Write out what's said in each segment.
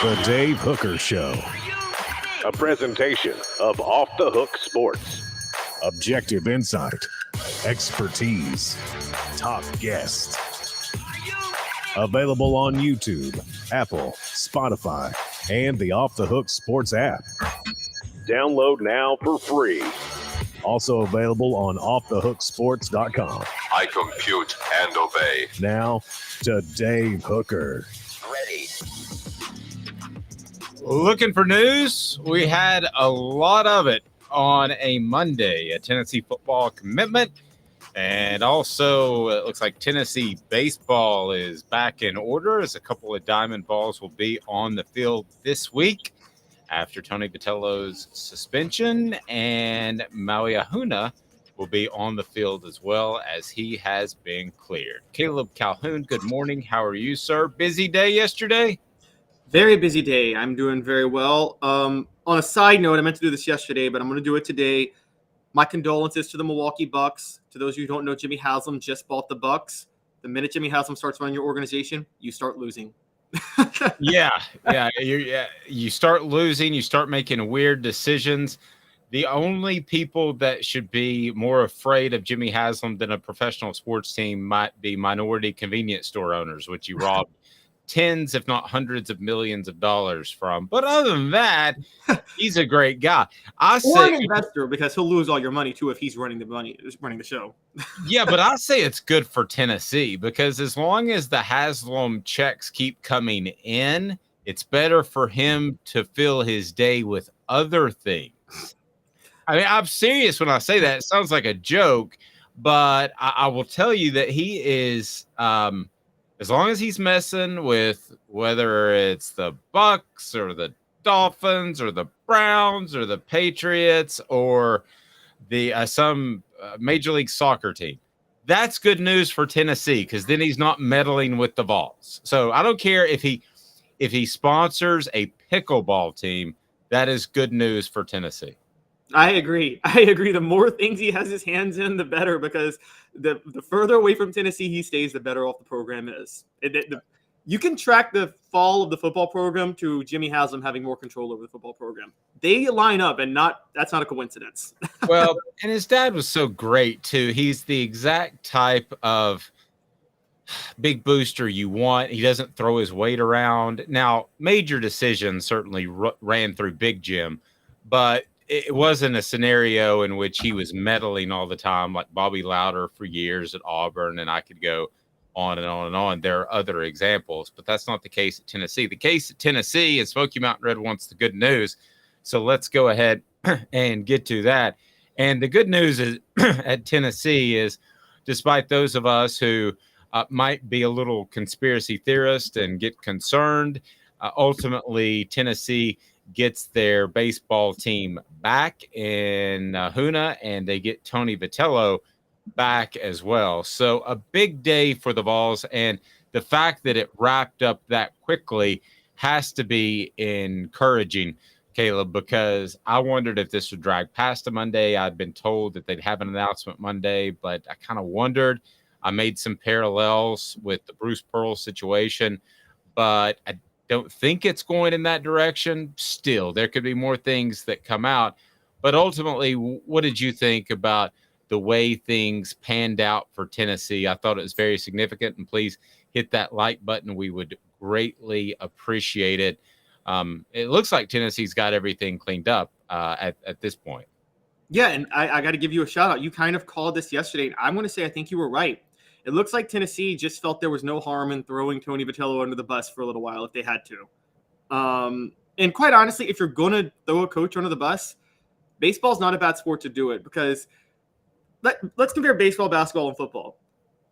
The Dave Hooker Show. A presentation of Off the Hook Sports. Objective insight, expertise, top guests. Available on YouTube, Apple, Spotify, and the Off the Hook Sports app. Download now for free. Also available on offthehooksports.com. I compute and obey. Now to Dave Hooker. Ready. Looking for news? We had a lot of it on a Monday, a Tennessee football commitment. And also, it looks like Tennessee baseball is back in order as a couple of Diamond Vols will be on the field this week after Tony Vitello's suspension. And Maui Ahuna will be on the field as well as he has been cleared. Caleb Calhoun, good morning. How are you, sir? Busy day yesterday? Very busy day. I'm doing very well. On a side note, I meant to do this yesterday, but I'm going to do it today. My condolences to the Milwaukee Bucks. To those of you who don't know, Jimmy Haslam just bought the Bucks. The minute Jimmy Haslam starts running your organization, you start losing. Yeah. You start losing. You start making weird decisions. The only people that should be more afraid of Jimmy Haslam than a professional sports team might be minority convenience store owners, which you rob tens, if not hundreds of millions of dollars from. But other than that, he's a great guy. Or an investor, because he'll lose all your money too if he's running the show. Yeah, but I say it's good for Tennessee because as long as the Haslam checks keep coming in, it's better for him to fill his day with other things. I mean, I'm serious when I say that. It sounds like a joke, but I will tell you that he is as long as he's messing with whether it's the Bucks or the Dolphins or the Browns or the Patriots or the some Major League Soccer team, that's good news for Tennessee because then he's not meddling with the Vols. So I don't care if he sponsors a pickleball team, that is good news for Tennessee. I agree. The more things he has his hands in, the better, because the further away from Tennessee he stays, the better off the program is. You can track the fall of the football program to Jimmy Haslam having more control over the football program. They line up, and that's not a coincidence. Well, and his dad was so great, too. He's the exact type of big booster you want. He doesn't throw his weight around. Now, major decisions certainly ran through Big Jim, but it wasn't a scenario in which he was meddling all the time like Bobby Louder for years at Auburn, and I could go on and on and on. There are other examples, but that's not the case at Tennessee. The case at Tennessee, and Smoky Mountain Red wants the good news, so let's go ahead and get to that. And the good news is at Tennessee is, despite those of us who might be a little conspiracy theorist and get concerned, ultimately Tennessee gets their baseball team back in Ahuna, and they get Tony Vitello back as well. So a big day for the Vols, and the fact that it wrapped up that quickly has to be encouraging, Caleb, because I wondered if this would drag past a Monday. I'd been told that they'd have an announcement Monday, but I kind of wondered. I made some parallels with the Bruce Pearl situation, but I don't think it's going in that direction. Still, there could be more things that come out. But ultimately, what did you think about the way things panned out for Tennessee? I thought it was very significant, and please hit that like button. We would greatly appreciate it. It looks like Tennessee's got everything cleaned up at this point. Yeah, and I got to give you a shout out. You kind of called this yesterday, and I'm going to say I think you were right. It looks like Tennessee just felt there was no harm in throwing Tony Vitello under the bus for a little while if they had to. And quite honestly, if you're going to throw a coach under the bus, baseball's not a bad sport to do it, because let's compare baseball, basketball, and football.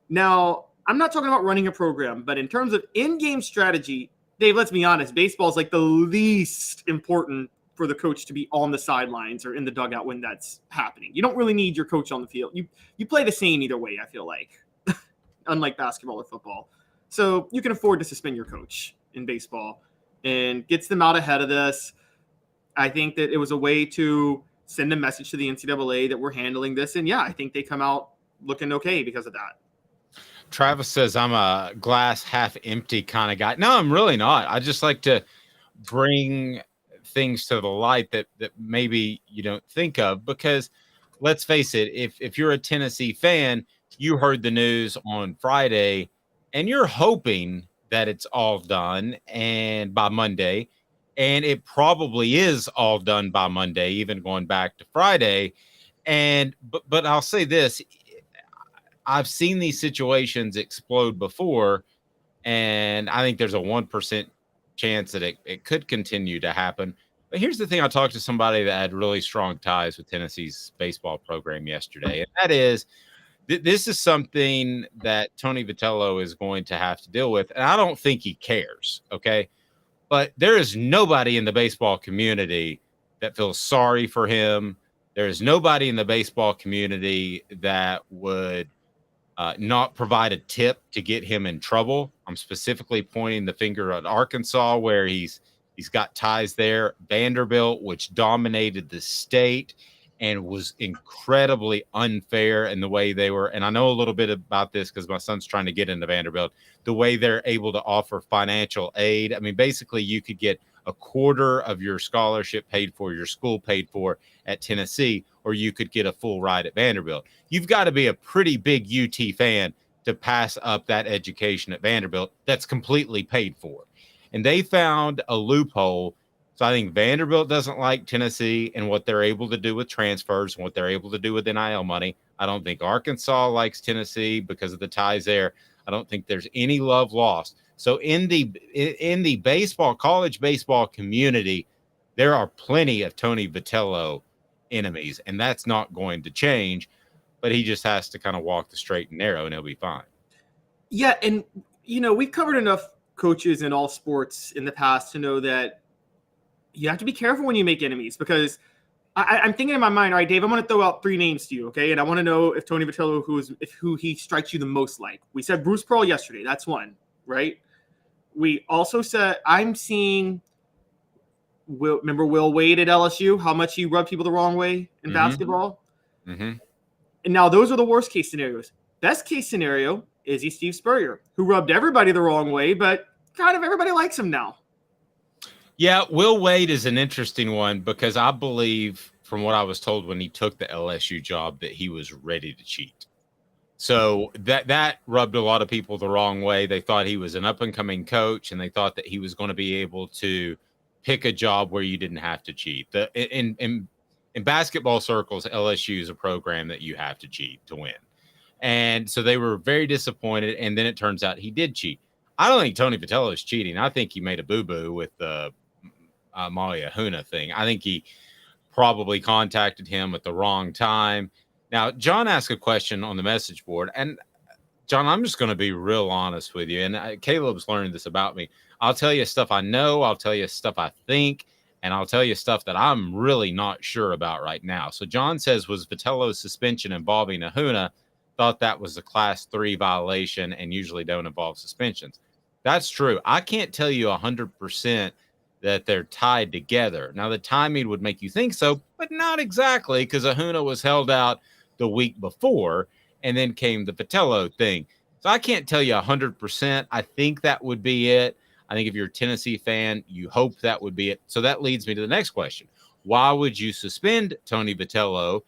Now, I'm not talking about running a program, but in terms of in-game strategy, Dave, let's be honest, baseball is like the least important for the coach to be on the sidelines or in the dugout when that's happening. You don't really need your coach on the field. You play the same either way, I feel like, unlike basketball or football. So you can afford to suspend your coach in baseball, and gets them out ahead of this. I think that it was a way to send a message to the NCAA that we're handling this. And yeah, I think they come out looking okay because of that. Travis says I'm a glass half empty kind of guy. No, I'm really not. I just like to bring things to the light that maybe you don't think of, because let's face it, if you're a Tennessee fan, you heard the news on Friday and you're hoping that it's all done and by Monday, and it probably is all done by Monday, even going back to Friday. And but I'll say this, I've seen these situations explode before, and I think there's a 1% chance that it could continue to happen. But here's the thing: I talked to somebody that had really strong ties with Tennessee's baseball program yesterday, and that is this is something that Tony Vitello is going to have to deal with, and I don't think he cares. Okay, but there is nobody in the baseball community that feels sorry for him. There is nobody in the baseball community that would not provide a tip to get him in trouble. I'm specifically pointing the finger at Arkansas, where he's got ties there. Vanderbilt, which dominated the state and was incredibly unfair in the way they were. And I know a little bit about this because my son's trying to get into Vanderbilt. The way they're able to offer financial aid. I mean, basically, you could get a quarter of your scholarship paid for, your school paid for at Tennessee, or you could get a full ride at Vanderbilt. You've got to be a pretty big UT fan to pass up that education at Vanderbilt that's completely paid for. And they found a loophole. So I think Vanderbilt doesn't like Tennessee and what they're able to do with transfers and what they're able to do with NIL money. I don't think Arkansas likes Tennessee because of the ties there. I don't think there's any love lost. So in the baseball, college baseball community, there are plenty of Tony Vitello enemies, and that's not going to change. But he just has to kind of walk the straight and narrow, and he'll be fine. Yeah, and we've covered enough coaches in all sports in the past to know that you have to be careful when you make enemies, because I'm thinking in my mind, all right, Dave, I'm going to throw out 3 names to you, okay? And I want to know if Tony Vitello, who he strikes you the most like. We said Bruce Pearl yesterday. That's one, right? We also said I'm seeing remember Will Wade at LSU, how much he rubbed people the wrong way in basketball? Mm-hmm. And now those are the worst case scenarios. Best case scenario is Steve Spurrier, who rubbed everybody the wrong way, but kind of everybody likes him now. Yeah, Will Wade is an interesting one because I believe, from what I was told when he took the LSU job, that he was ready to cheat. So that rubbed a lot of people the wrong way. They thought he was an up-and-coming coach, and they thought that he was going to be able to pick a job where you didn't have to cheat. In basketball circles, LSU is a program that you have to cheat to win. And so they were very disappointed, and then it turns out he did cheat. I don't think Tony Vitello is cheating. I think he made a boo-boo with the Maui Ahuna thing. I think he probably contacted him at the wrong time. Now, John asked a question on the message board, and John, I'm just going to be real honest with you, and Caleb's learned this about me. I'll tell you stuff I know, I'll tell you stuff I think, and I'll tell you stuff that I'm really not sure about right now. So John says, was Vitello's suspension involving Ahuna? Thought that was a class 3 violation and usually don't involve suspensions. That's true. I can't tell you 100% that they're tied together. Now, the timing would make you think so, but not exactly, because Ahuna was held out the week before, and then came the Vitello thing. So I can't tell you 100%. I think that would be it. I think if you're a Tennessee fan, you hope that would be it. So that leads me to the next question. Why would you suspend Tony Vitello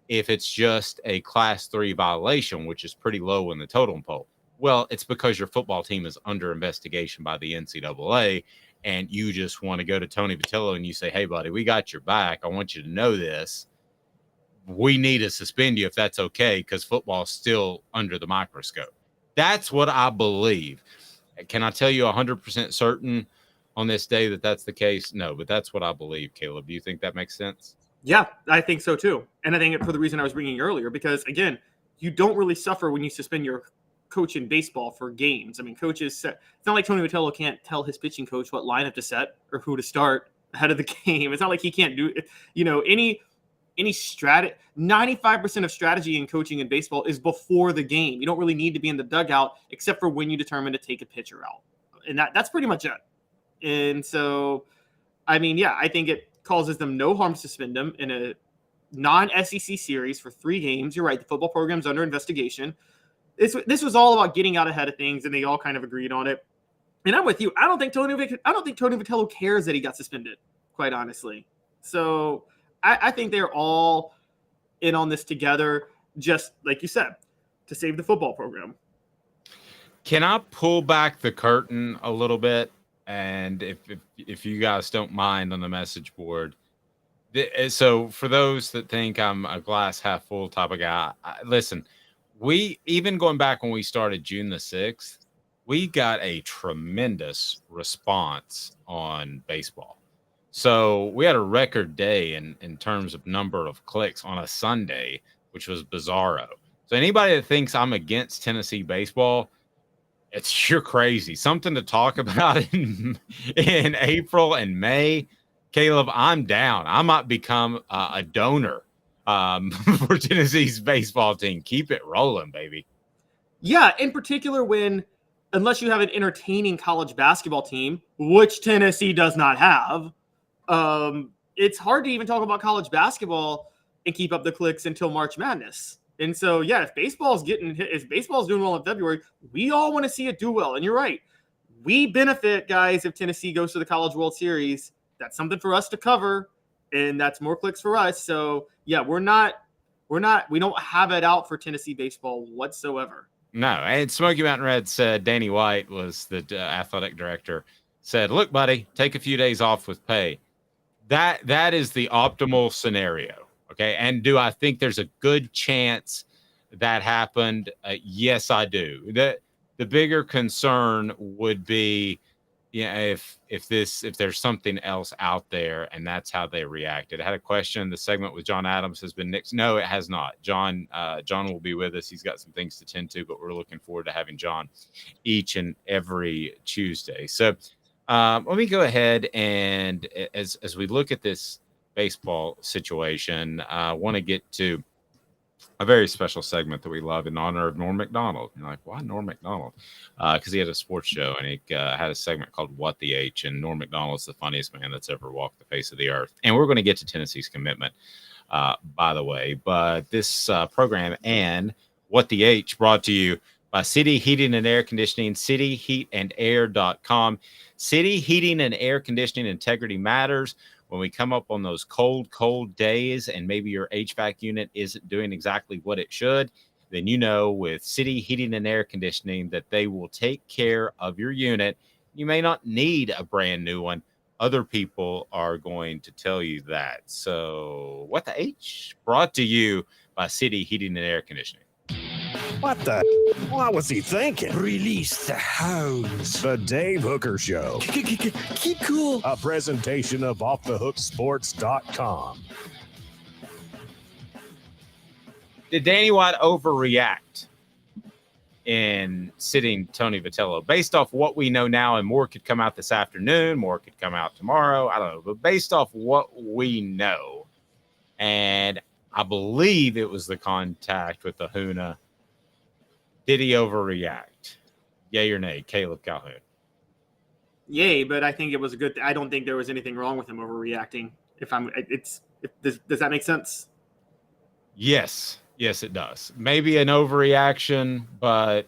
if it's just a class 3 violation, which is pretty low in the totem pole? Well, it's because your football team is under investigation by the NCAA, and you just want to go to Tony Vitello and you say, hey, buddy, we got your back. I want you to know this. We need to suspend you if that's okay, because football's still under the microscope. That's what I believe. Can I tell you 100% certain on this day that that's the case? No, but that's what I believe, Caleb. Do you think that makes sense? Yeah, I think so too. And I think for the reason I was bringing earlier, because again, you don't really suffer when you suspend your coach in baseball for games. I mean, coaches, it's not like Tony Vitello can't tell his pitching coach what lineup to set or who to start ahead of the game. It's not like he can't do it. Any strategy, 95% of strategy in coaching in baseball is before the game. You don't really need to be in the dugout except for when you determine to take a pitcher out. And that's pretty much it. And so, I mean, yeah, I think it causes them no harm to suspend them in a non-SEC series for 3 games. You're right. The football program's under investigation. This was all about getting out ahead of things, and they all kind of agreed on it. And I'm with you. I don't think Tony Vitello cares that he got suspended, quite honestly. So I think they're all in on this together, just like you said, to save the football program. Can I pull back the curtain a little bit? And if you guys don't mind on the message board, so for those that think I'm a glass half full type of guy, listen, we even going back when we started June the 6th, we got a tremendous response on baseball. So we had a record day in terms of number of clicks on a Sunday, which was bizarro. So anybody that thinks I'm against Tennessee baseball, you're crazy. Something to talk about in April and May. Caleb, I'm down. I might become a donor for Tennessee's baseball team. Keep it rolling, baby. Yeah, in particular unless you have an entertaining college basketball team, which Tennessee does not have, it's hard to even talk about college basketball and keep up the clicks until March Madness. And so, yeah, if baseball's doing well in February, we all want to see it do well. And you're right. We benefit, guys, if Tennessee goes to the College World Series. That's something for us to cover, and that's more clicks for us. So, yeah, we don't have it out for Tennessee baseball whatsoever. No, and Smoky Mountain Red said Danny White was the athletic director, said, look, buddy, take a few days off with pay. That is the optimal scenario. Okay. And do I think there's a good chance that happened? Yes, I do. The bigger concern would be, if there's something else out there and that's how they reacted. I had a question. The segment with John Adams has been nixed. No, it has not. John will be with us. He's got some things to tend to, but we're looking forward to having John each and every Tuesday. So let me go ahead and as we look at this baseball situation, I want to get to a very special segment that we love in honor of Norm Macdonald. You're like, why Norm Macdonald? Because he had a sports show and he had a segment called What the H, and Norm Macdonald's the funniest man that's ever walked the face of the earth. And we're going to get to Tennessee's commitment, by the way. But this program and What the H brought to you by City Heating and Air Conditioning, cityheatandair.com. City Heating and Air Conditioning integrity matters. When we come up on those cold days and maybe your HVAC unit isn't doing exactly what it should, then with City Heating and Air Conditioning that they will take care of your unit. You may not need a brand new one. Other people are going to tell you that. So What the H brought to you by City Heating and Air Conditioning. What the? What was he thinking? Release the hounds. The Dave Hooker Show. Keep cool. A presentation of OffTheHookSports.com. Did Danny White overreact in sitting Tony Vitello? Based off what we know now, and more could come out this afternoon, more could come out tomorrow, I don't know. But based off what we know, and I believe it was the contact with Ahuna, did he overreact? Yay or nay, Caleb Calhoun? Yay, but I think it was a good. I don't think there was anything wrong with him overreacting. Does that make sense? Yes, it does. Maybe an overreaction, but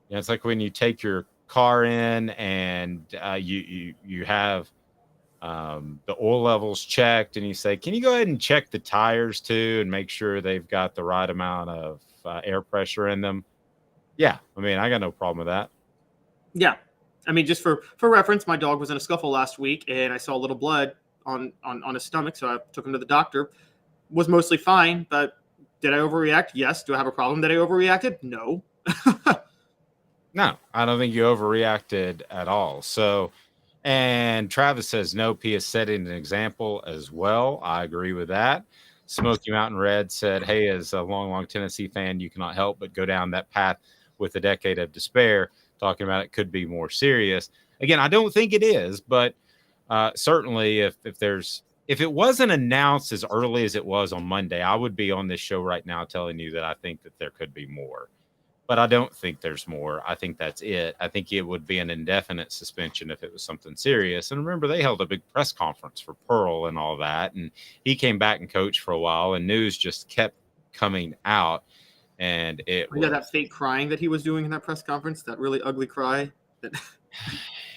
it's like when you take your car in and you have the oil levels checked, and you say, "Can you go ahead and check the tires too, and make sure they've got the right amount of air pressure in them?" Yeah, I got no problem with that. Yeah, just for reference, my dog was in a scuffle last week, and I saw a little blood on his stomach, so I took him to the doctor. Was mostly fine, but did I overreact? Yes. Do I have a problem that I overreacted? No. No, I don't think you overreacted at all. So, and Travis says, no, P is setting an example as well. I agree with that. Smoky Mountain Red said, hey, as a long Tennessee fan, you cannot help but go down that path with a decade of despair, talking about it could be more serious. Again, I don't think it is, but certainly if it wasn't announced as early as it was on Monday, I would be on this show right now telling you that I think that there could be more. But I don't think there's more. I think that's it. I think it would be an indefinite suspension if it was something serious. And remember, they held a big press conference for Pearl and all that. And he came back and coached for a while, and news just kept coming out. And that fake crying that he was doing in that press conference, that really ugly cry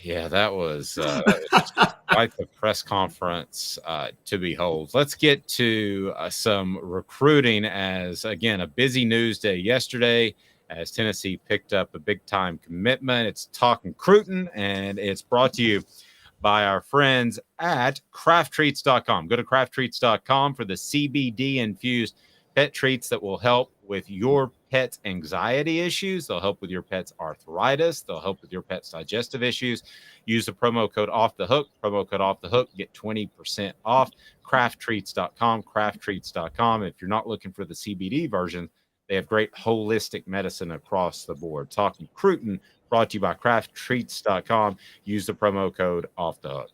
Yeah, that was quite the press conference to behold. Let's get to some recruiting as, again, a busy news day yesterday as Tennessee picked up a big-time commitment. It's Talking Cruton, and it's brought to you by our friends at crafttreats.com. Go to crafttreats.com for the CBD-infused pet treats that will help with your pet's anxiety issues. They'll help with your pet's arthritis. They'll help with your pet's digestive issues. Use the promo code Off the Hook. Promo code Off the Hook. Get 20% off. Crafttreats.com. Crafttreats.com. If you're not looking for the CBD version, they have great holistic medicine across the board. Talking Cruton, brought to you by crafttreats.com. Use the promo code Off the Hook.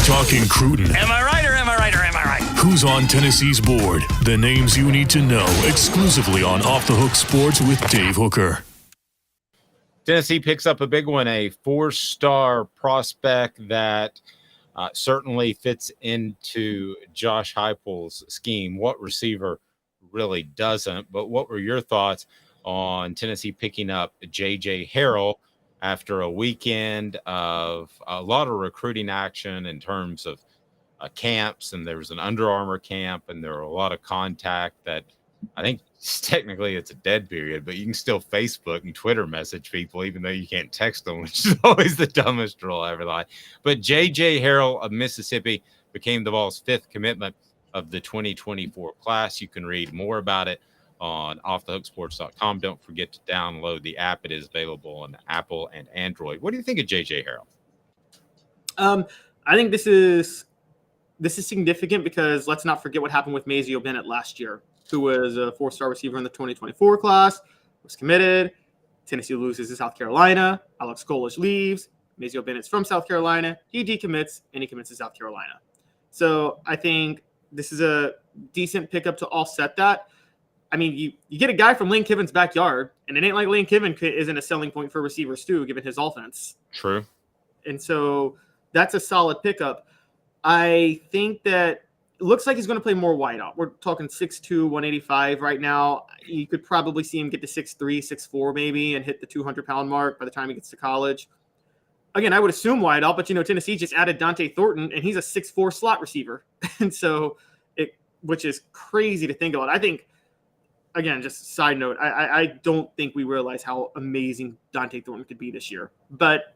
Talking Cruton. Am I right or am I right or am I right? Who's on Tennessee's board? The names you need to know exclusively on Off the Hook Sports with Dave Hooker. Tennessee picks up a big one, a 4-star prospect that certainly fits into Josh Heupel's scheme. What receiver really doesn't? But what were your thoughts on Tennessee picking up J.J. Harrell after a weekend of a lot of recruiting action in terms of camps? And there was an Under Armour camp, and there were a lot of contact that I think technically it's a dead period, but you can still Facebook and Twitter message people, even though you can't text them, which is always the dumbest rule ever. But J.J. Harrell of Mississippi became the Vols' 5th commitment of the 2024 class. You can read more about it on offthehooksports.com. Don't forget to download the app. It is available on Apple and Android. What do you think of J.J. Harrell? I think this is significant because let's not forget what happened with Mazio Bennett last year, who was a 4-star receiver in the 2024 class, was committed. Tennessee loses to South Carolina. Alex Golesh leaves. Mazio Bennett's from South Carolina. He decommits, and he commits to South Carolina. So I think this is a decent pickup to offset that. I mean, you get a guy from Lane Kiffin's backyard, and it ain't like Lane Kiffin isn't a selling point for receivers too, given his offense. True. And so that's a solid pickup. I think that it looks like he's going to play more wideout. We're talking 6'2", 185 right now. You could probably see him get to 6'3", 6'4 maybe, and hit the 200-pound mark by the time he gets to college. Again, I would assume wideout, but Tennessee just added Dante Thornton, and he's a 6'4 slot receiver, and so which is crazy to think about. I think. Again, just a side note, I don't think we realize how amazing Dante Thornton could be this year. But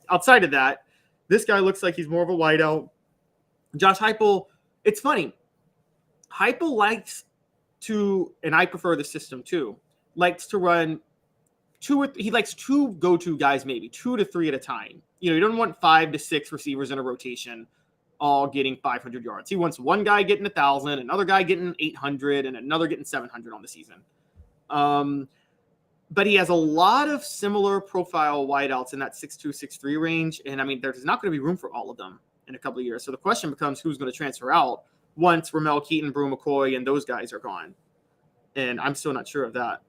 outside of that, this guy looks like he's more of a wideout. Josh Heupel, it's funny. Heupel likes to, and I prefer the system too, likes to run he likes 2 go-to guys, maybe 2 to 3 at a time. You don't want 5 to 6 receivers in a rotation all getting 500 yards. He wants one guy getting 1,000, another guy getting 800, and another getting 700 on the season. But he has a lot of similar profile wideouts in that 6'2", 6'3 range. And I mean, there's not going to be room for all of them in a couple of years. So the question becomes who's going to transfer out once Ramel Keaton, Brew McCoy, and those guys are gone. And I'm still not sure of that.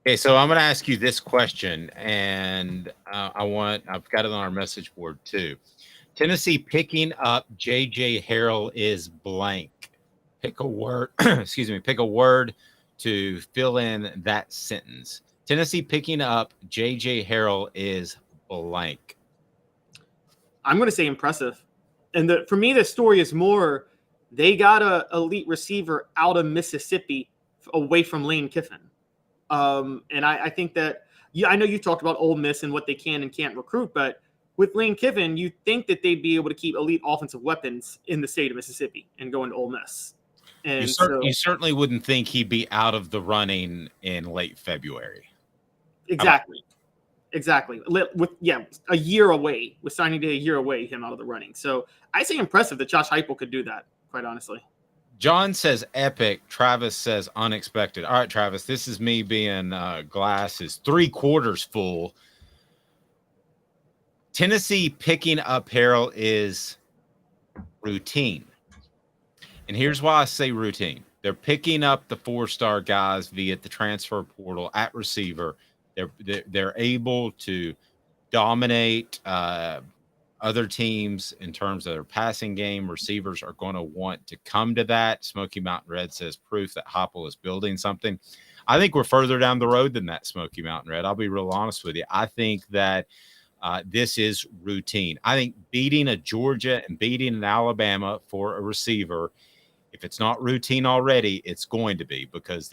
Okay, so I'm going to ask you this question, and I've got it on our message board too. Tennessee picking up J.J. Harrell is blank. Pick a word. Excuse me. Pick a word to fill in that sentence. Tennessee picking up J.J. Harrell is blank. I'm going to say impressive. And for me, the story is more they got a elite receiver out of Mississippi away from Lane Kiffin. And I think that, I know you talked about Ole Miss and what they can and can't recruit, but with Lane Kiffin, you think that they'd be able to keep elite offensive weapons in the state of Mississippi and go into Ole Miss. And you certainly wouldn't think he'd be out of the running in late February. Exactly. A year away, with signing day a year away, him out of the running. So I say impressive that Josh Heupel could do that, quite honestly. John says epic. Travis says unexpected. All right, Travis, this is me being glass is 3/4 full. Tennessee picking up Harrell is routine. And here's why I say routine. They're picking up the 4-star guys via the transfer portal at receiver. They're able to dominate other teams in terms of their passing game, receivers are going to want to come to that. Smoky Mountain Red says proof that Heupel is building something. I think we're further down the road than that, Smoky Mountain Red. I'll be real honest with you. I think that this is routine. I think beating a Georgia and beating an Alabama for a receiver, if it's not routine already, it's going to be, because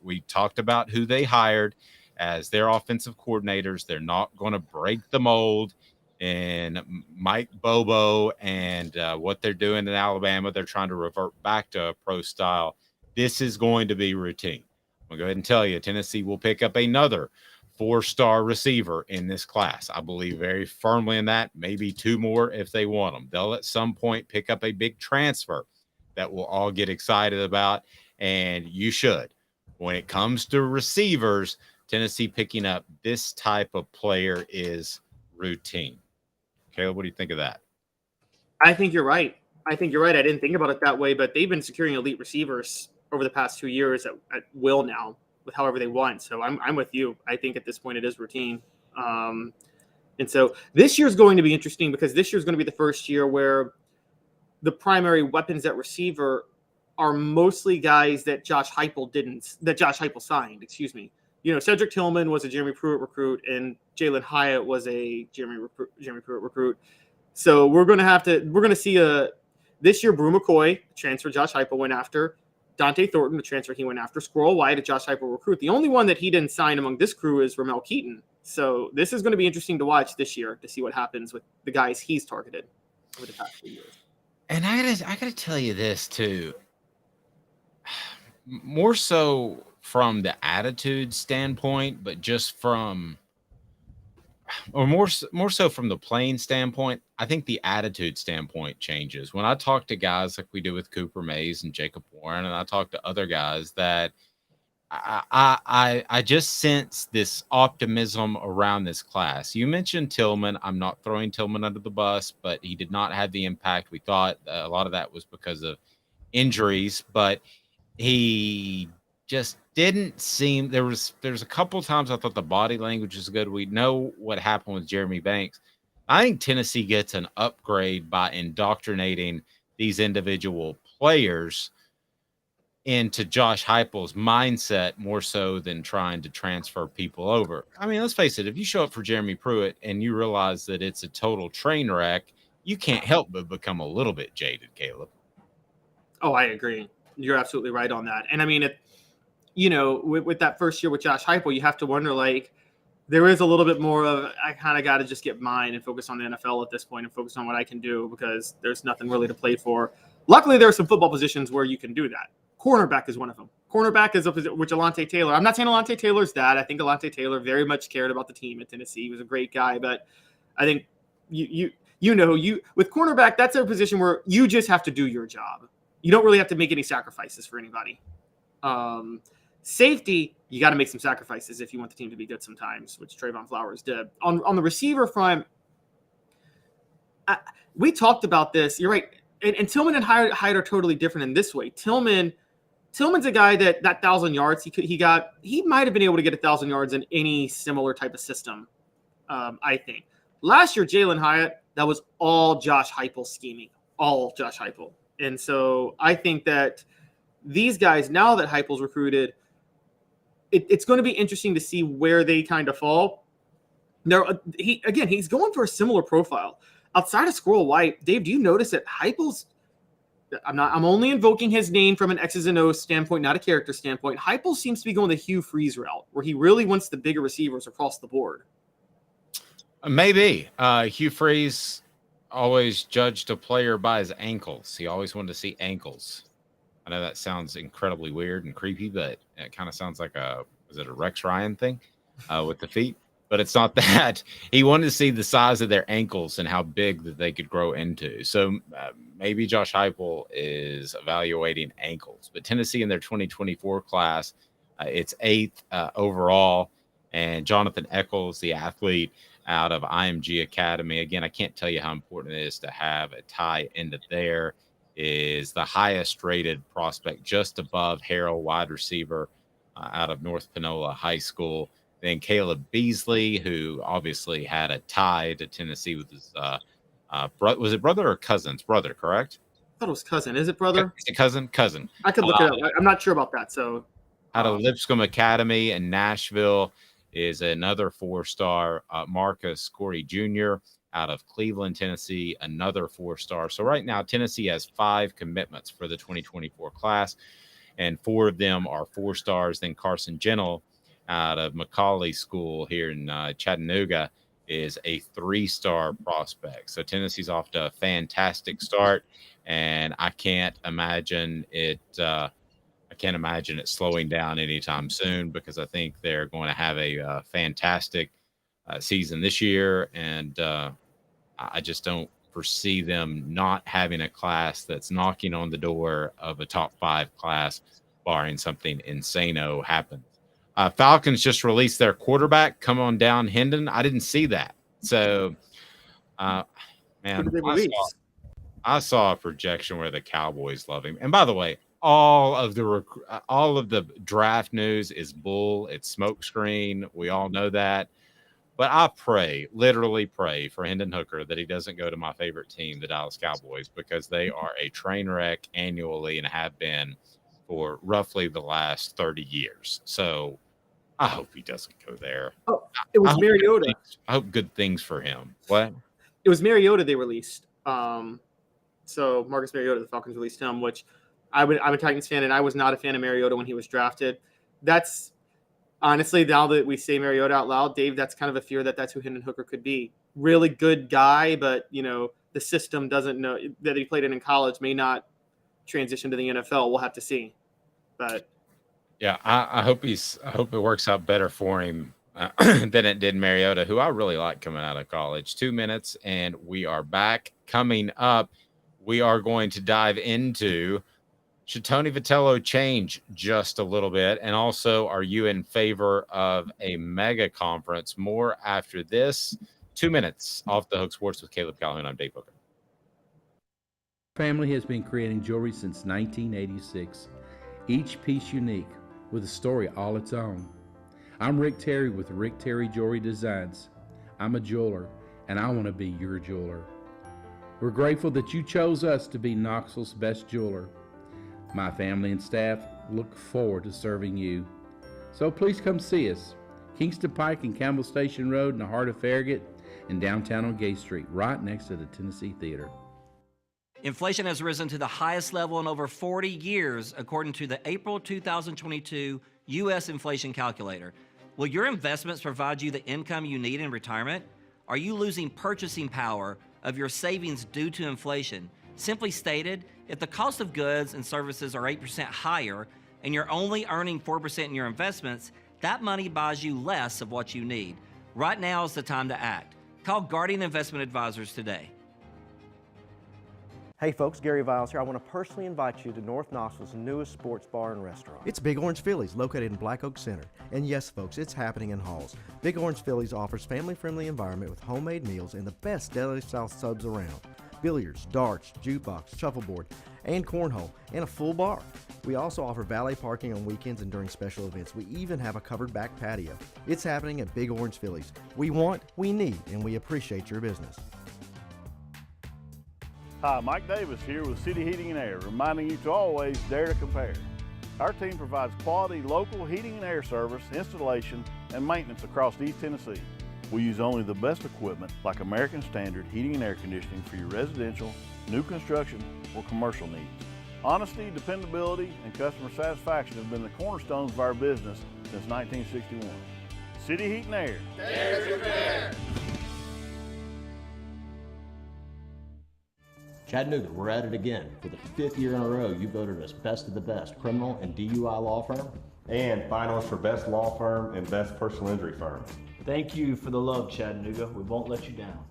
we talked about who they hired as their offensive coordinators. They're not going to break the mold. And Mike Bobo and what they're doing in Alabama, they're trying to revert back to a pro style. This is going to be routine. I'm going to go ahead and tell you, Tennessee will pick up another 4-star receiver in this class. I believe very firmly in that, maybe 2 more if they want them. They'll at some point pick up a big transfer that we'll all get excited about, and you should. When it comes to receivers, Tennessee picking up this type of player is routine. Caleb, what do you think of that? I think you're right. I didn't think about it that way, but they've been securing elite receivers over the past 2 years at will now, with however they want. So I'm with you. I think at this point it is routine. And so this year's going to be interesting, because this year's going to be the first year where the primary weapons at receiver are mostly guys that Josh Heupel signed, excuse me. You know, Cedric Tillman was a Jeremy Pruitt recruit, and Jalen Hyatt was a Jeremy Pruitt recruit. So we're going to see this year, Brew McCoy, transfer Josh Heupel went after. Dante Thornton, the transfer he went after. Squirrel White, a Josh Heupel recruit. The only one that he didn't sign among this crew is Ramel Keaton. So this is going to be interesting to watch this year, to see what happens with the guys he's targeted over the past few years. And I gotta tell you this too. More so from the attitude standpoint, but just from, or more so from the playing standpoint, I think the attitude standpoint changes. When I talk to guys like we do with Cooper Mays and Jacob Warren, and I talk to other guys, that I just sense this optimism around this class. You mentioned Tillman. I'm not throwing Tillman under the bus, but he did not have the impact we thought. A lot of that was because of injuries, but he just didn't seem, there's a couple of times I thought the body language was good. We know what happened with Jeremy Banks. I think Tennessee gets an upgrade by indoctrinating these individual players into Josh Heupel's mindset more so than trying to transfer people over. I mean, let's face it, if you show up for Jeremy Pruitt and you realize that it's a total train wreck, you can't help but become a little bit jaded, Caleb. Oh, I agree. You're absolutely right on that. And I mean, with that first year with Josh Heupel, you have to wonder, like, there is a little bit more of, I kind of got to just get mine and focus on the NFL at this point and focus on what I can do, because there's nothing really to play for. Luckily, there are some football positions where you can do that. Cornerback is one of them. Cornerback is with Alontae Taylor. I'm not saying Alontae Taylor's that. I think Alontae Taylor very much cared about the team at Tennessee. He was a great guy, but I think with cornerback, that's a position where you just have to do your job. You don't really have to make any sacrifices for anybody. Safety, you got to make some sacrifices if you want the team to be good sometimes, which Trayvon Flowers did. On the receiver front, we talked about this. You're right. And Tillman and Hyatt are totally different in this way. Tillman's a guy that 1,000 yards he might have been able to get 1,000 yards in any similar type of system. I think last year, Jalen Hyatt, that was all Josh Heupel scheming, all Josh Heupel. And so I think that these guys, now that Heupel's recruited, it's going to be interesting to see where they kind of fall. He's going for a similar profile. Outside of Squirrel White, Dave, do you notice that Heupel's, I'm only invoking his name from an X's and O's standpoint, not a character standpoint. Heupel seems to be going the Hugh Freeze route, where he really wants the bigger receivers across the board. Maybe. Hugh Freeze always judged a player by his ankles. He always wanted to see ankles. I know that sounds incredibly weird and creepy, but it kind of sounds like a Rex Ryan thing with the feet? But it's not that. He wanted to see the size of their ankles and how big that they could grow into. So maybe Josh Heupel is evaluating ankles. But Tennessee in their 2024 class, it's 8th overall. And Jonathan Eccles, the athlete out of IMG Academy. Again, I can't tell you how important it is to have a tie into there. Is the highest rated prospect, just above Harrell, wide receiver out of North Panola High School. Then Caleb Beasley, who obviously had a tie to Tennessee with his Was it brother or cousin? It's brother, correct? I thought it was cousin. Is it brother? Is it cousin? Cousin. I could look it up. I'm not sure about that. So out of Lipscomb Academy in Nashville is another 4-star, Marcus Corey Jr. out of Cleveland, Tennessee, another 4-star. So right now, Tennessee has 5 commitments for the 2024 class, and 4 of them are 4 stars. Then Carson Gentle out of Macaulay School here in Chattanooga is a 3-star prospect. So Tennessee's off to a fantastic start, and I can't imagine it slowing down anytime soon, because I think they're going to have a fantastic season this year, and I just don't foresee them not having a class that's knocking on the door of a top 5 class, barring something insano happens. Falcons just released their quarterback. Come on down, Hendon. I didn't see that. So, man, I saw a projection where the Cowboys love him. And by the way, all of the draft news is bull. It's smokescreen. We all know that. But I literally pray for Hendon Hooker that he doesn't go to my favorite team, the Dallas Cowboys, because they are a train wreck annually and have been for roughly the last 30 years. So I hope he doesn't go there. Oh, it was Mariota. I hope good things for him. What? It was Mariota they released. So Marcus Mariota, the Falcons released him, which I'm a Titans fan, and I was not a fan of Mariota when he was drafted. That's honestly, now that we say Mariota out loud, Dave, that's kind of a fear that's who Hendon Hooker could be. Really good guy, but the system doesn't know that he played in college may not transition to the NFL. We'll have to see. But yeah, I hope it works out better for him than it did Mariota, who I really like coming out of college. 2 minutes, and we are back. Coming up, we are going to dive into, should Tony Vitello change just a little bit? And also, are you in favor of a mega conference? More after this. 2 minutes off the Hook Sports with Caleb Calhoun. I'm Dave Hooker. Family has been creating jewelry since 1986. Each piece unique, with a story all its own. I'm Rick Terry with Rick Terry Jewelry Designs. I'm a jeweler, and I want to be your jeweler. We're grateful that you chose us to be Knoxville's best jeweler. My family and staff look forward to serving you. So please come see us. Kingston Pike and Campbell Station Road in the heart of Farragut, and downtown on Gay Street, right next to the Tennessee Theater. Inflation has risen to the highest level in over 40 years, according to the April 2022 U.S. Inflation Calculator. Will your investments provide you the income you need in retirement? Are you losing purchasing power of your savings due to inflation? Simply stated, if the cost of goods and services are 8% higher and you're only earning 4% in your investments, that money buys you less of what you need. Right now is the time to act. Call Guardian Investment Advisors today. Hey folks, Gary Viles here. I want to personally invite you to North Knoxville's newest sports bar and restaurant. It's Big Orange Phillies, located in Black Oak Center. And yes folks, it's happening in Halls. Big Orange Phillies offers family-friendly environment with homemade meals and the best deli-style subs around. Billiards, darts, jukebox, shuffleboard, and cornhole, and a full bar. We also offer valet parking on weekends and during special events. We even have a covered back patio. It's happening at Big Orange Phillies. We want, we need, and we appreciate your business. Hi, Mike Davis here with City Heating and Air, reminding you to always dare to compare. Our team provides quality local heating and air service, installation, and maintenance across East Tennessee. We use only the best equipment like American Standard Heating and Air Conditioning for your residential, new construction, or commercial needs. Honesty, dependability, and customer satisfaction have been the cornerstones of our business since 1961. City Heat and Air. Dare to compare. Chattanooga, we're at it again. For the 5th year in a row, you voted us best of the best criminal and DUI law firm. And finalists for best law firm and best personal injury firm. Thank you for the love, Chattanooga. We won't let you down.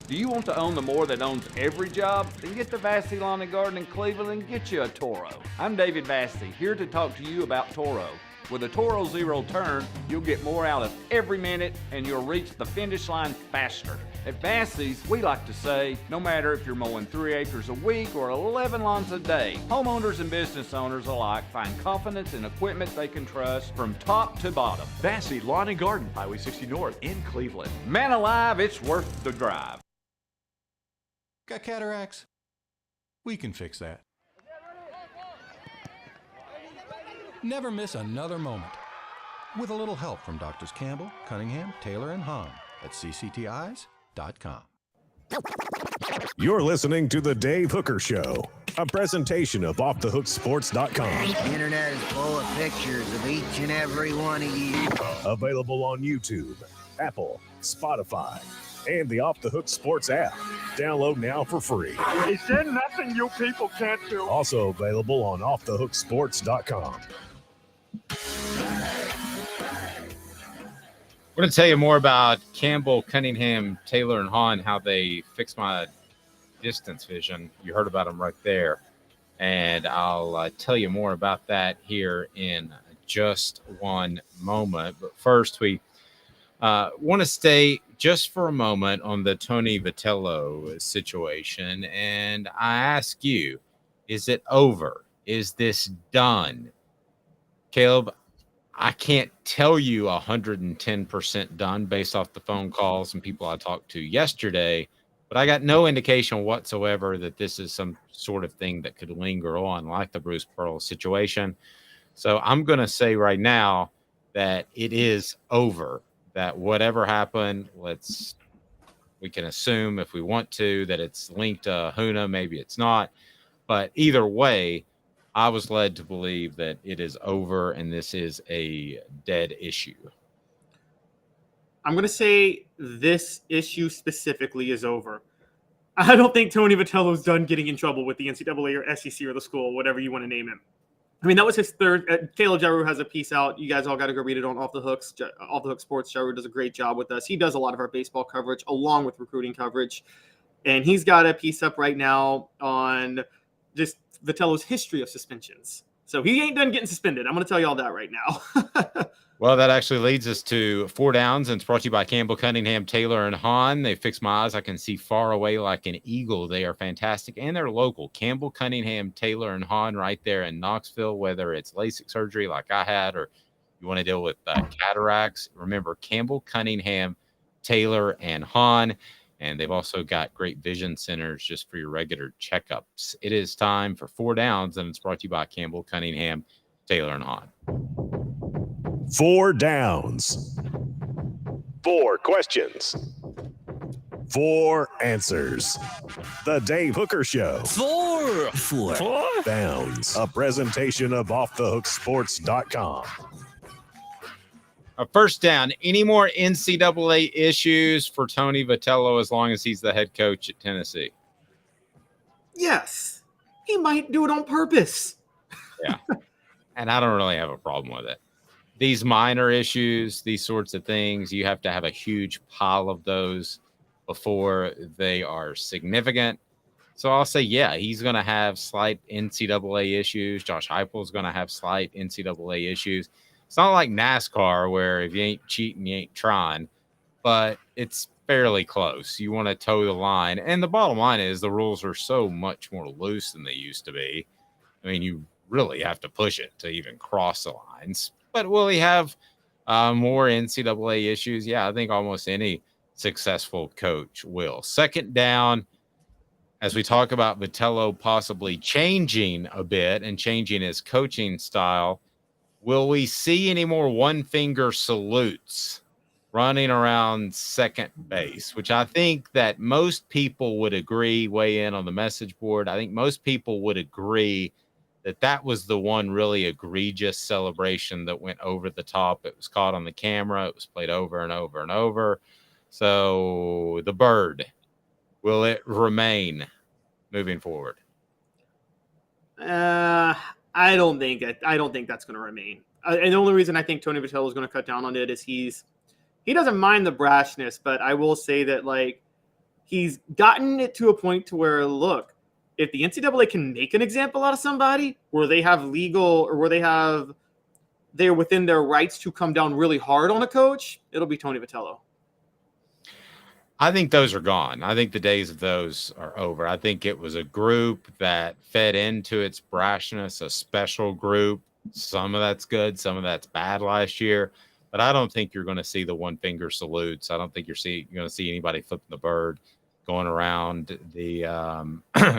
Do you want to own the more that owns every job? Then get to Vassey Lawn and Garden in Cleveland and get you a Toro. I'm David Vassey, here to talk to you about Toro. With a Toro Zero Turn, you'll get more out of every minute and you'll reach the finish line faster. At Bassey's, we like to say, no matter if you're mowing 3 acres a week or 11 lawns a day, homeowners and business owners alike find confidence in equipment they can trust from top to bottom. Bassey Lawn and Garden, Highway 60 North in Cleveland. Man alive, it's worth the drive. Got cataracts? We can fix that. Never miss another moment. With a little help from Doctors Campbell, Cunningham, Taylor, and Hahn at ccteyes.com. You're listening to The Dave Hooker Show, a presentation of OffTheHookSports.com. The internet is full of pictures of each and every one of you. Available on YouTube, Apple, Spotify, and the Off the Hook Sports app. Download now for free. Is there nothing you people can't do? Also available on OffTheHookSports.com. I'm going to tell you more about Campbell, Cunningham, Taylor, and Hahn, how they fix my distance vision. You heard about them right there. And I'll tell you more about that here in just one moment. But first, we want to stay just for a moment on the Tony Vitello situation. And I ask you, is it over? Is this done? Caleb, I can't tell you 110% done based off the phone calls and people I talked to yesterday, but I got no indication whatsoever that this is some sort of thing that could linger on like the Bruce Pearl situation. So I'm going to say right now that it is over, that whatever happened, we can assume if we want to that it's linked to Ahuna, maybe it's not, but either way, I was led to believe that it is over and this is a dead issue. I'm going to say this issue specifically is over. I don't think Tony Vitello's done getting in trouble with the NCAA or SEC or the school, whatever you want to name him. I mean, that was his third. Caleb Jaru has a piece out. You guys all got to go read it on Off the Hook Sports. Jaru does a great job with us. He does a lot of our baseball coverage along with recruiting coverage. And he's got a piece up right now on just Vitello's history of suspensions. So he ain't done getting suspended. I'm going to tell you all that right now. Well, that actually leads us to 4 downs, and it's brought to you by Campbell, Cunningham, Taylor, and Hahn. They fix my eyes. I can see far away like an eagle. They are fantastic, and they're local. Campbell, Cunningham, Taylor, and Hahn right there in Knoxville, whether it's LASIK surgery like I had or you want to deal with cataracts. Remember, Campbell, Cunningham, Taylor, and Hahn. And they've also got great vision centers just for your regular checkups. It is time for 4 downs, and it's brought to you by Campbell, Cunningham, Taylor, and Hahn. 4 downs. 4 questions. 4 answers. The Dave Hooker Show. 4 downs. A presentation of OffTheHookSports.com. First down, any more NCAA issues for Tony Vitello as long as he's the head coach at Tennessee? Yes. He might do it on purpose. Yeah. And I don't really have a problem with it. These minor issues, these sorts of things, you have to have a huge pile of those before they are significant. So I'll say, yeah, he's going to have slight NCAA issues. Josh Heupel's going to have slight NCAA issues. It's not like NASCAR where if you ain't cheating, you ain't trying, but it's fairly close. You want to toe the line. And the bottom line is the rules are so much more loose than they used to be. I mean, you really have to push it to even cross the lines. But will he have more NCAA issues? Yeah, I think almost any successful coach will. Second down, as we talk about Vitello possibly changing a bit and changing his coaching style, will we see any more one-finger salutes running around second base, which I think that most people would agree, weigh in on the message board. I think most people would agree that that was the one really egregious celebration that went over the top. It was caught on the camera. It was played over and over and over. So the bird, will it remain moving forward? I don't think that's going to remain. And the only reason I think Tony Vitello is going to cut down on it is he doesn't mind the brashness, but I will say that he's gotten it to a point to where, look, if the NCAA can make an example out of somebody where they have they're within their rights to come down really hard on a coach, it'll be Tony Vitello. I think those are gone. I think the days of those are over. I think it was a group that fed into its brashness, a special group. Some of that's good, some of that's bad last year. But I don't think you're going to see the one finger salutes. I don't think you're going to see anybody flipping the bird, going around the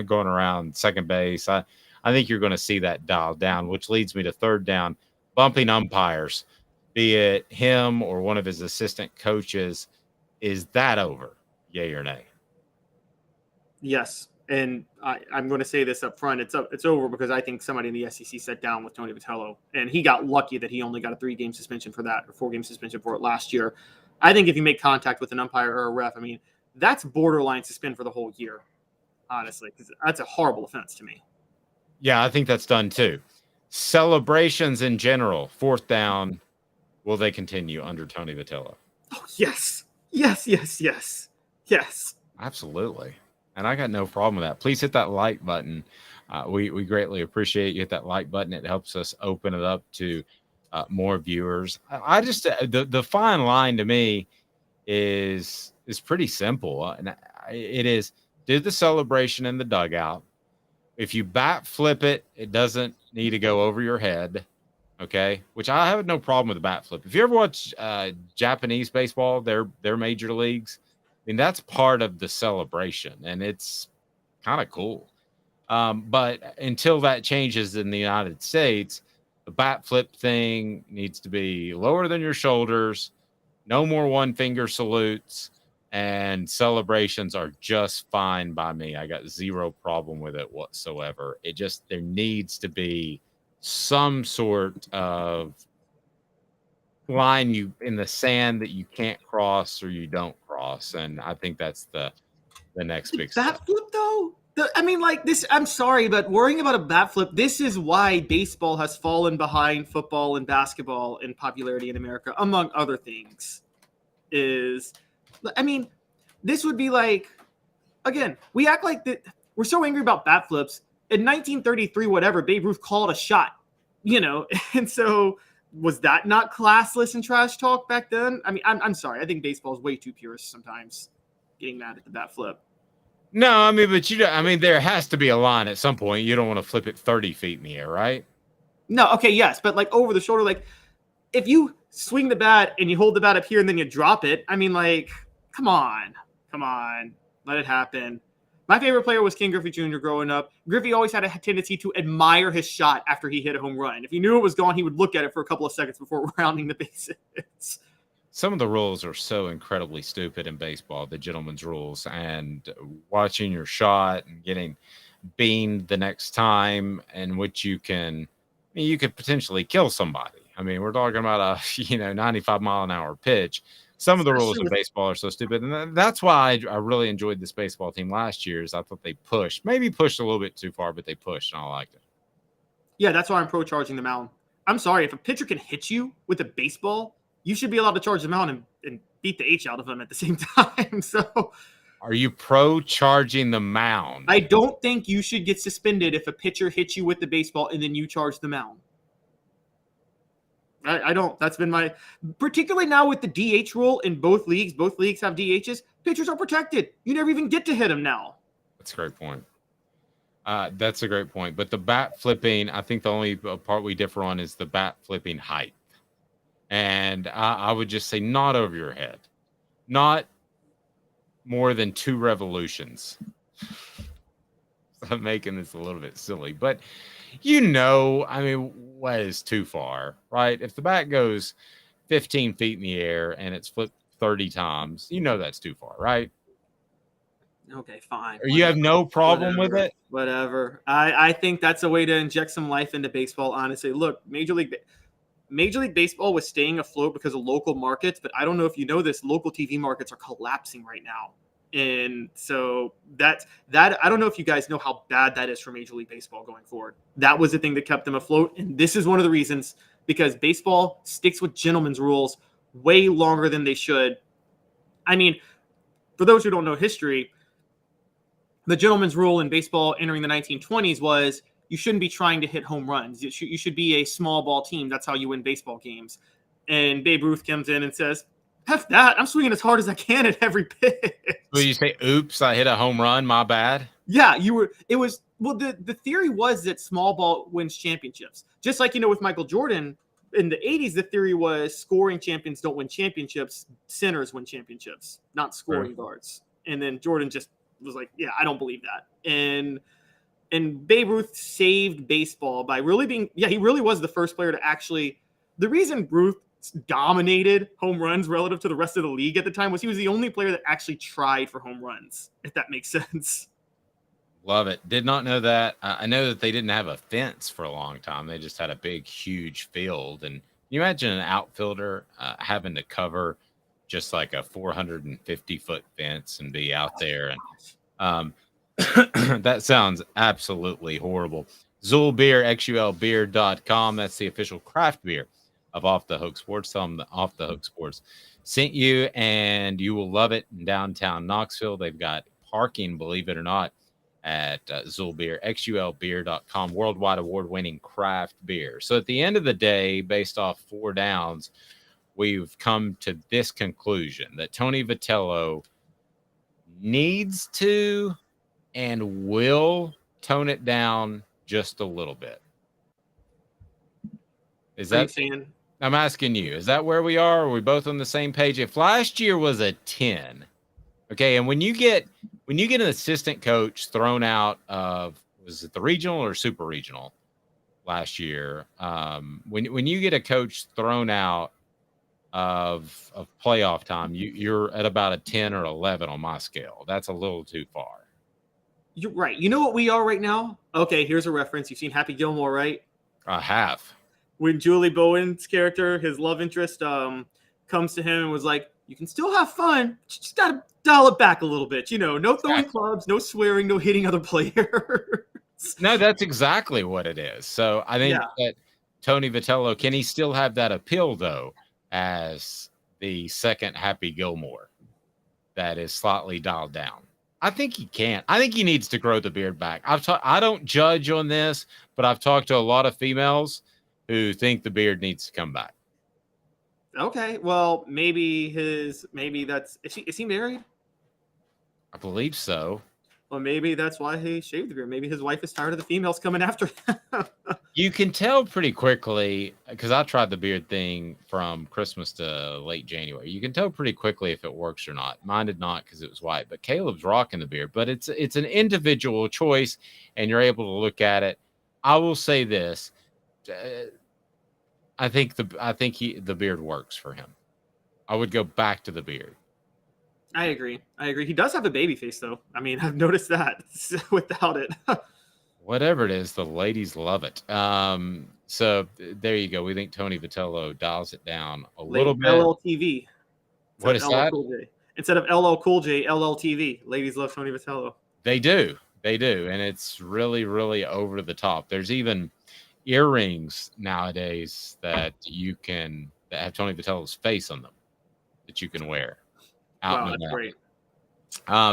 going around second base. I think you're going to see that dialed down, which leads me to third down, bumping umpires, be it him or one of his assistant coaches. Is that over? Yay or nay? Yes. And I'm going to say this up front. It's over because I think somebody in the SEC sat down with Tony Vitello, and he got lucky that he only got a 3-game suspension for that, or 4-game suspension for it last year. I think if you make contact with an umpire or a ref, I mean, that's borderline suspend for the whole year, honestly, because that's a horrible offense to me. Yeah, I think that's done too. Celebrations in general, fourth down, will they continue under Tony Vitello? Oh, yes. Yes. Absolutely. And I got no problem with that. Please hit that like button. We greatly appreciate you hit that like button. It helps us open it up to more viewers. I just the fine line to me is pretty simple, and it is: do the celebration in the dugout. If you bat flip it, it doesn't need to go over your head. Okay, which I have no problem with the bat flip. If you ever watch Japanese baseball, their major leagues, I mean, that's part of the celebration, and it's kind of cool. But until that changes in the United States, the bat flip thing needs to be lower than your shoulders, no more one finger salutes, and celebrations are just fine by me. I got zero problem with it whatsoever. There needs to be some sort of line you in the sand that you can't cross or you don't cross, and I think that's the next big bat step. flip though. I mean, like this. I'm sorry, but worrying about a bat flip. This is why baseball has fallen behind football and basketball in popularity in America, among other things. I mean, this would be like, again, we act like that. We're so angry about bat flips. In 1933, whatever, Babe Ruth called a shot, and so was that not classless and trash talk back then? I mean, I'm sorry. I think baseball is way too purist sometimes, getting mad at the bat flip. No, I mean, but there has to be a line at some point. You don't want to flip it 30 feet in the air, right? No, okay, yes, but like over the shoulder, like if you swing the bat and you hold the bat up here and then you drop it, I mean, like, come on, let it happen. My favorite player was Ken Griffey Jr. growing up. Griffey always had a tendency to admire his shot after he hit a home run. If he knew it was gone, he would look at it for a couple of seconds before rounding the bases. Some of the rules are so incredibly stupid in baseball, the gentleman's rules, and watching your shot and getting beamed the next time, in which you could potentially kill somebody. I mean, we're talking about a 95 mile an hour pitch. Some of the rules in baseball are so stupid, and that's why I really enjoyed this baseball team last year. Is I thought they pushed a little bit too far, but they pushed, and I liked it. Yeah, that's why I'm pro charging the mound. I'm sorry, if a pitcher can hit you with a baseball, you should be allowed to charge the mound and beat the H out of him at the same time. So, are you pro charging the mound? I don't think you should get suspended if a pitcher hits you with the baseball and then you charge the mound. I don't. That's been my, particularly now with the DH rule in both leagues. Both leagues have DHs. Pitchers are protected. You never even get to hit them now. That's a great point. That's a great point. But the bat flipping, I think the only part we differ on is the bat flipping height. And I would just say not over your head. Not more than 2 revolutions. I'm making this a little bit silly. But, I mean, what is too far, right? If the bat goes 15 feet in the air and it's flipped 30 times, that's too far, right? Okay, fine. Or you have no problem with it? Whatever. I think that's a way to inject some life into baseball, honestly. Look, Major League Baseball was staying afloat because of local markets, but I don't know if you know this, local TV markets are collapsing right now. And so that I don't know if you guys know how bad that is for Major League Baseball going forward. That was the thing that kept them afloat. And this is one of the reasons, because baseball sticks with gentlemen's rules way longer than they should. I mean, for those who don't know history, the gentleman's rule in baseball entering the 1920s was you shouldn't be trying to hit home runs. You should be a small ball team. That's how you win baseball games. And Babe Ruth comes in and says, F that. I'm swinging as hard as I can at every pitch. Will you say, oops, I hit a home run, my bad? Yeah, the theory was that small ball wins championships. Just like, with Michael Jordan in the 80s, the theory was scoring champions don't win championships. Centers win championships, not scoring guards. And then Jordan just was like, yeah, I don't believe that. And Babe Ruth saved baseball by really being, he really was the first player to actually, the reason Ruth dominated home runs relative to the rest of the league at the time was he was the only player that actually tried for home runs, if that makes sense. Love it. Did not know that. I know that they didn't have a fence for a long time. They just had a big, huge field. And you imagine an outfielder having to cover just like a 450-foot fence and be out there. And that sounds absolutely horrible. Zul Beer, XULbeer.com. That's the official craft beer of Off the Hook Sports. Tell them that Off the Hook Sports sent you, and you will love it in downtown Knoxville. They've got parking, believe it or not, at Zul Beer, XULbeer.com, worldwide award-winning craft beer. So at the end of the day, based off 4 downs, we've come to this conclusion that Tony Vitello needs to and will tone it down just a little bit. Is that saying? I'm asking you, is that where we are? Are we both on the same page? If last year was a 10, okay, and when you get an assistant coach thrown out of, was it the regional or super regional last year? When you get a coach thrown out of playoff time, you're at about a 10 or 11 on my scale. That's a little too far. You're right. You know what we are right now? Okay, here's a reference. You've seen Happy Gilmore, right? I have. When Julie Bowen's character, his love interest, comes to him and was like, you can still have fun, but you just got to dial it back a little bit. No throwing clubs, no swearing, no hitting other players. No, that's exactly what it is. So I think that Tony Vitello, can he still have that appeal, though, as the second Happy Gilmore that is slightly dialed down? I think he can. I think he needs to grow the beard back. I don't judge on this, but I've talked to a lot of females who think the beard needs to come back. Okay, well, maybe that's, is he married? I believe so. Well, maybe that's why he shaved the beard. Maybe his wife is tired of the females coming after him. You can tell pretty quickly, because I tried the beard thing from Christmas to late January. You can tell pretty quickly if it works or not. Mine did not because it was white, but Caleb's rocking the beard. But it's an individual choice, and you're able to look at it. I will say this. I think the beard works for him. I would go back to the beard. I agree. He does have a baby face, though. I mean, I've noticed that without it. Whatever it is, the ladies love it. So there you go. We think Tony Vitello dials it down a little bit. LLTV. What is that? Instead of LL Cool J, LLTV. Ladies love Tony Vitello. They do. And it's really, really over the top. There's even earrings nowadays that have Tony Vitello's face on them that you can wear. Wow, that's great.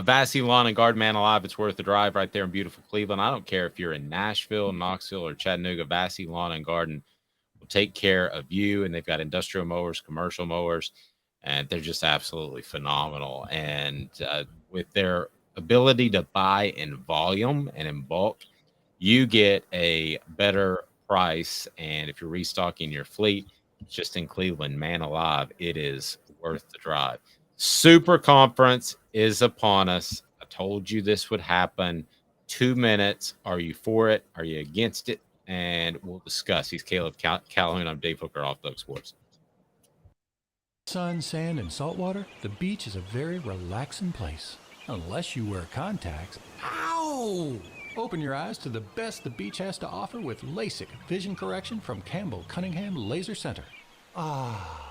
Vassy Lawn and Garden, man alive, it's worth the drive right there in beautiful Cleveland. I don't care if you're in Nashville, Knoxville, or Chattanooga. Vassy Lawn and Garden will take care of you, and they've got industrial mowers, commercial mowers, and they're just absolutely phenomenal. And with their ability to buy in volume and in bulk, you get a better price. And if you're restocking your fleet just in Cleveland, man alive, it is worth the drive. Super Conference is upon us. I told you this would happen. 2 minutes. Are you for it? Are you against it? And we'll discuss. He's Caleb Calhoun. I'm Dave Hooker, Off the Hook Sports. Sun, sand, and salt water, the beach is a very relaxing place. Unless you wear contacts. Ow! Open your eyes to the best the beach has to offer with LASIK vision correction from Campbell Cunningham Laser Center. Ah.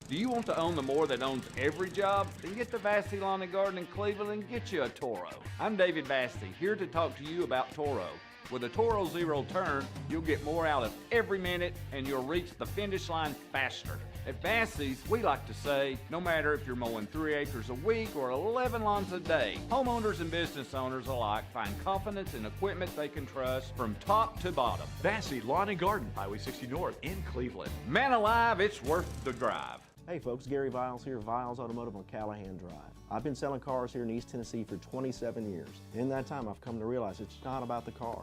Do you want to own the more that owns every job? Then get to Vassy Lawn and Garden in Cleveland and get you a Toro. I'm David Vassy, here to talk to you about Toro. With a Toro Zero Turn, you'll get more out of every minute and you'll reach the finish line faster. At Vassy's, we like to say, no matter if you're mowing 3 acres a week or 11 lawns a day, homeowners and business owners alike find confidence in equipment they can trust from top to bottom. Vassy Lawn and Garden, Highway 60 North in Cleveland. Man alive, it's worth the drive. Hey folks, Gary Viles here, Viles Automotive on Calhoun Drive. I've been selling cars here in East Tennessee for 27 years. In that time, I've come to realize it's not about the car.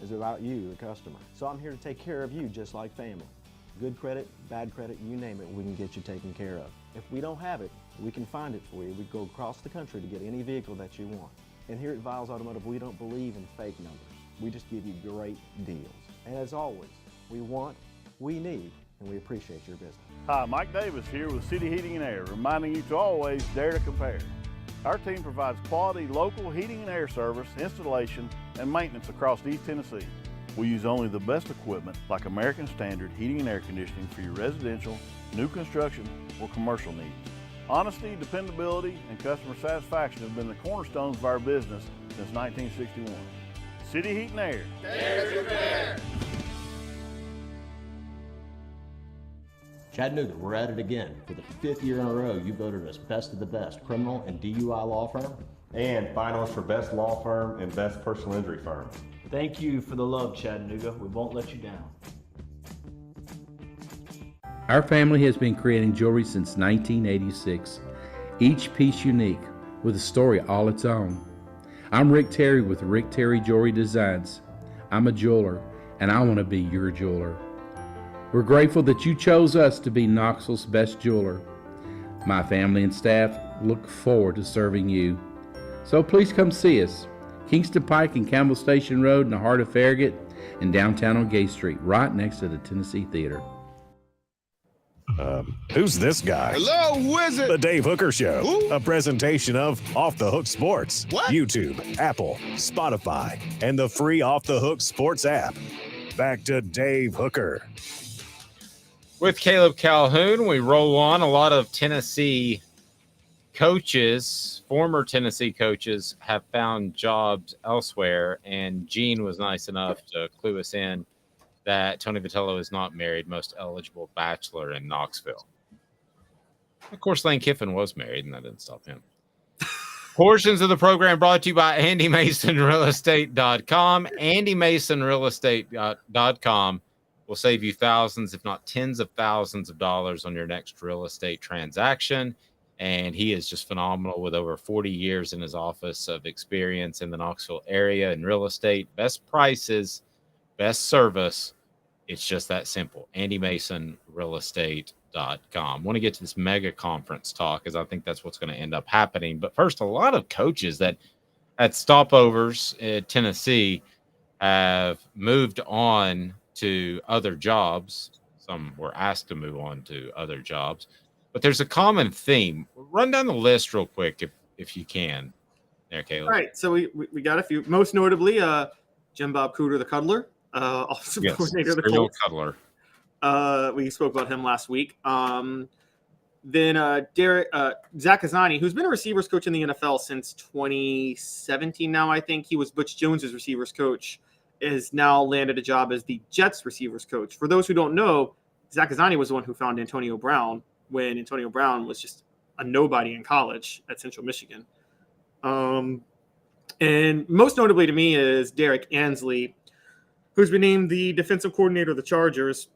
It's about you, the customer. So I'm here to take care of you just like family. Good credit, bad credit, you name it, we can get you taken care of. If we don't have it, we can find it for you. We go across the country to get any vehicle that you want. And here at Viles Automotive, we don't believe in fake numbers. We just give you great deals. And as always, we want, we need, and we appreciate your business. Hi, Mike Davis here with City Heating and Air, reminding you to always dare to compare. Our team provides quality local heating and air service, installation, and maintenance across East Tennessee. We use only the best equipment like American Standard heating and air conditioning for your residential, new construction, or commercial needs. Honesty, dependability, and customer satisfaction have been the cornerstones of our business since 1961. City Heat and Air. Dare to compare. Chattanooga, we're at it again. For the 5th year in a row, you voted us best of the best criminal and DUI law firm. And finalists for best law firm and best personal injury firm. Thank you for the love, Chattanooga. We won't let you down. Our family has been creating jewelry since 1986, each piece unique with a story all its own. I'm Rick Terry with Rick Terry Jewelry Designs. I'm a jeweler, and I want to be your jeweler. We're grateful that you chose us to be Knoxville's best jeweler. My family and staff look forward to serving you. So please come see us. Kingston Pike and Campbell Station Road in the heart of Farragut and downtown on Gay Street, right next to the Tennessee Theater. Who's this guy? Hello, wizard. The Dave Hooker Show, Who? a presentation of Off the Hook Sports. What? YouTube, Apple, Spotify, and the free Off the Hook Sports app. Back to Dave Hooker. With Caleb Calhoun, we roll on. A lot of Tennessee coaches, former Tennessee coaches, have found jobs elsewhere, and Gene was nice enough to clue us in that Tony Vitello is not married, most eligible bachelor in Knoxville. Of course, Lane Kiffin was married, and that didn't stop him. Portions of the program brought to you by AndyMasonRealEstate.com. AndyMasonRealEstate.com will save you thousands, if not tens of thousands of dollars on your next real estate transaction. And he is just phenomenal with over 40 years in his office of experience in the Knoxville area in real estate. Best prices, best service. It's just that simple. AndyMasonRealEstate.com. Want to get to this mega conference talk, because I think that's what's going to end up happening. But first, a lot of coaches that at stopovers at Tennessee have moved on to other jobs. Some were asked to move on to other jobs. But there's a common theme. Run down the list real quick if you can. There, Caleb. All right, so we got a few. Most notably, Jim Bob Cooter, the Cuddler, offensive coordinator of the Colts. Cuddler. We spoke about him last week. Then Zach Kazani, who's been a receivers coach in the NFL since 2017 now, I think. He was Butch Jones's receivers coach, is now landed a job as the Jets receivers coach. For those who don't know, Zach Kazani was the one who found Antonio Brown when Antonio Brown was just a nobody in college at Central Michigan. And most notably to me is Derek Ansley, who's been named the defensive coordinator of the Chargers.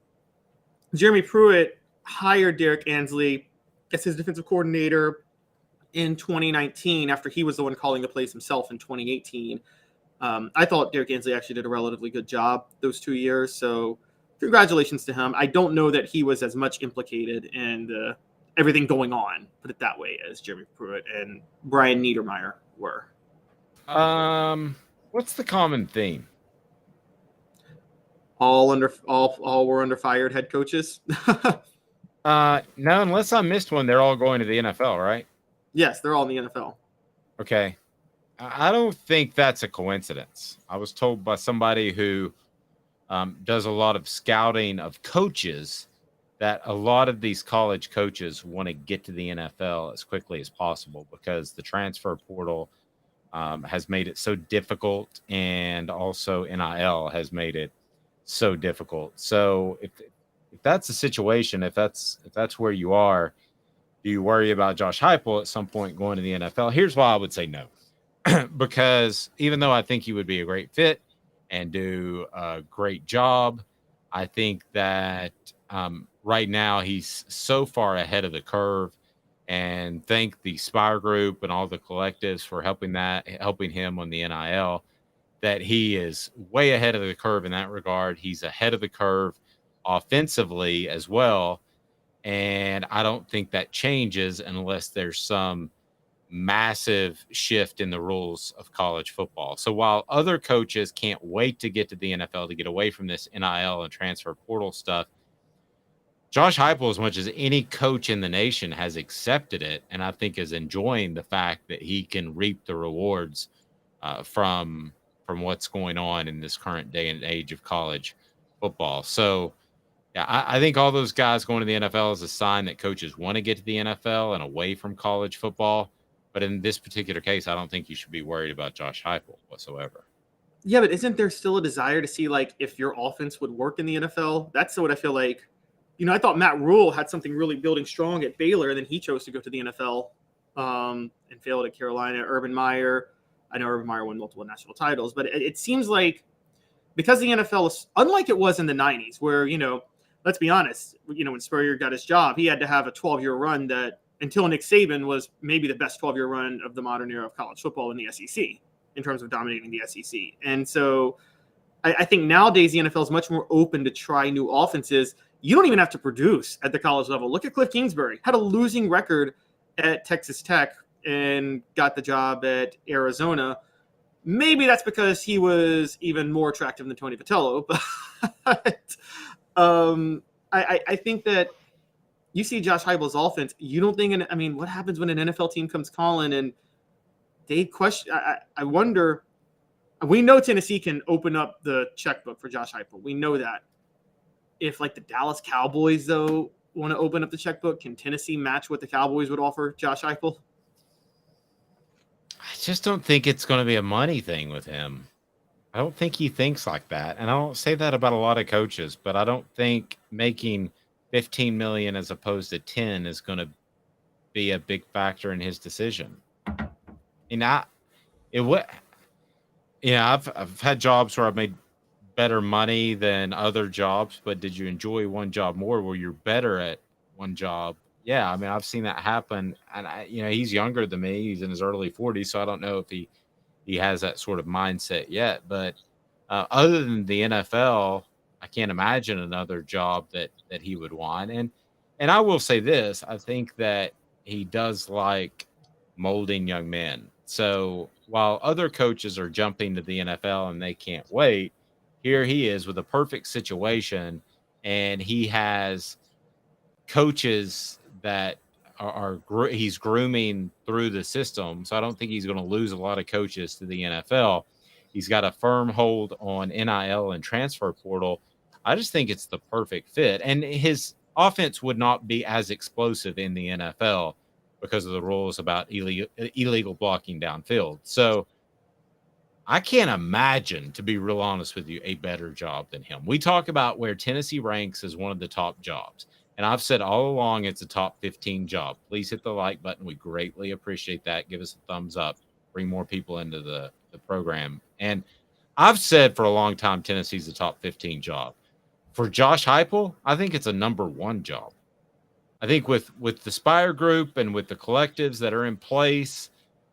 Jeremy Pruitt hired Derek Ansley as his defensive coordinator in 2019 after he was the one calling the plays himself in 2018. I thought Derek Ansley actually did a relatively good job those 2 years, so congratulations to him. I don't know that he was as much implicated in everything going on, put it that way, as Jeremy Pruitt and Brian Niedermeyer were. What's the common theme? All were under fired head coaches. No, unless I missed one, they're all going to the NFL, right? Yes, they're all in the NFL. Okay. I don't think that's a coincidence. I was told by somebody who does a lot of scouting of coaches that a lot of these college coaches want to get to the NFL as quickly as possible because the transfer portal has made it so difficult, and also NIL has made it so difficult. So if that's the situation, if that's where you are, do you worry about Josh Heupel at some point going to the NFL? Here's why I would say no. Because even though I think he would be a great fit and do a great job, I think that right now he's so far ahead of the curve, and thank the Spire Group and all the collectives for helping him on the NIL, that he is way ahead of the curve in that regard. He's ahead of the curve offensively as well. And I don't think that changes unless there's some massive shift in the rules of college football. So while other coaches can't wait to get to the NFL to get away from this NIL and transfer portal stuff, Josh Heupel, as much as any coach in the nation, has accepted it, and I think is enjoying the fact that he can reap the rewards from what's going on in this current day and age of college football. So yeah, I think all those guys going to the NFL is a sign that coaches want to get to the NFL and away from college football. But in this particular case, I don't think you should be worried about Josh Heupel whatsoever. Yeah, but isn't there still a desire to see, like, if your offense would work in the NFL? That's what I feel like. I thought Matt Rule had something really building strong at Baylor, and then he chose to go to the NFL and failed at Carolina. Urban Meyer, I know Urban Meyer won multiple national titles, but it seems like because the NFL is unlike it was in the 90s, where, let's be honest, when Spurrier got his job, he had to have a 12-year run that, until Nick Saban, was maybe the best 12-year run of the modern era of college football in the SEC in terms of dominating the SEC. And so I think nowadays the NFL is much more open to try new offenses. You don't even have to produce at the college level. Look at Cliff Kingsbury. Had a losing record at Texas Tech and got the job at Arizona. Maybe that's because he was even more attractive than Tony Vitello. But I think that you see Josh Heupel's offense. You don't think, what happens when an NFL team comes calling and they question? I wonder. We know Tennessee can open up the checkbook for Josh Heupel. We know that. If, like, the Dallas Cowboys, though, want to open up the checkbook, can Tennessee match what the Cowboys would offer Josh Heupel? I just don't think it's going to be a money thing with him. I don't think he thinks like that. And I don't say that about a lot of coaches, but I don't think making $15 million as opposed to 10 is going to be a big factor in his decision. I've had jobs where I've made better money than other jobs, but did you enjoy one job more where you're better at one job? Yeah, I've seen that happen, and he's younger than me. He's in his early 40s, so I don't know if he has that sort of mindset yet. But other than the NFL, I can't imagine another job that he would want. And I will say this: I think that he does like molding young men. So while other coaches are jumping to the NFL and they can't wait, here he is with a perfect situation, and he has coaches that he's grooming through the system. So I don't think he's going to lose a lot of coaches to the NFL. He's got a firm hold on NIL and transfer portal. I just think it's the perfect fit. And his offense would not be as explosive in the NFL because of the rules about illegal blocking downfield. So I can't imagine, to be real honest with you, a better job than him. We talk about where Tennessee ranks as one of the top jobs. And I've said all along it's a top 15 job. Please hit the like button. We greatly appreciate that. Give us a thumbs up. Bring more people into the program. And I've said for a long time Tennessee's a top 15 job. For Josh Heupel, I think it's a number 1 job. I think with the Spire Group and with the collectives that are in place,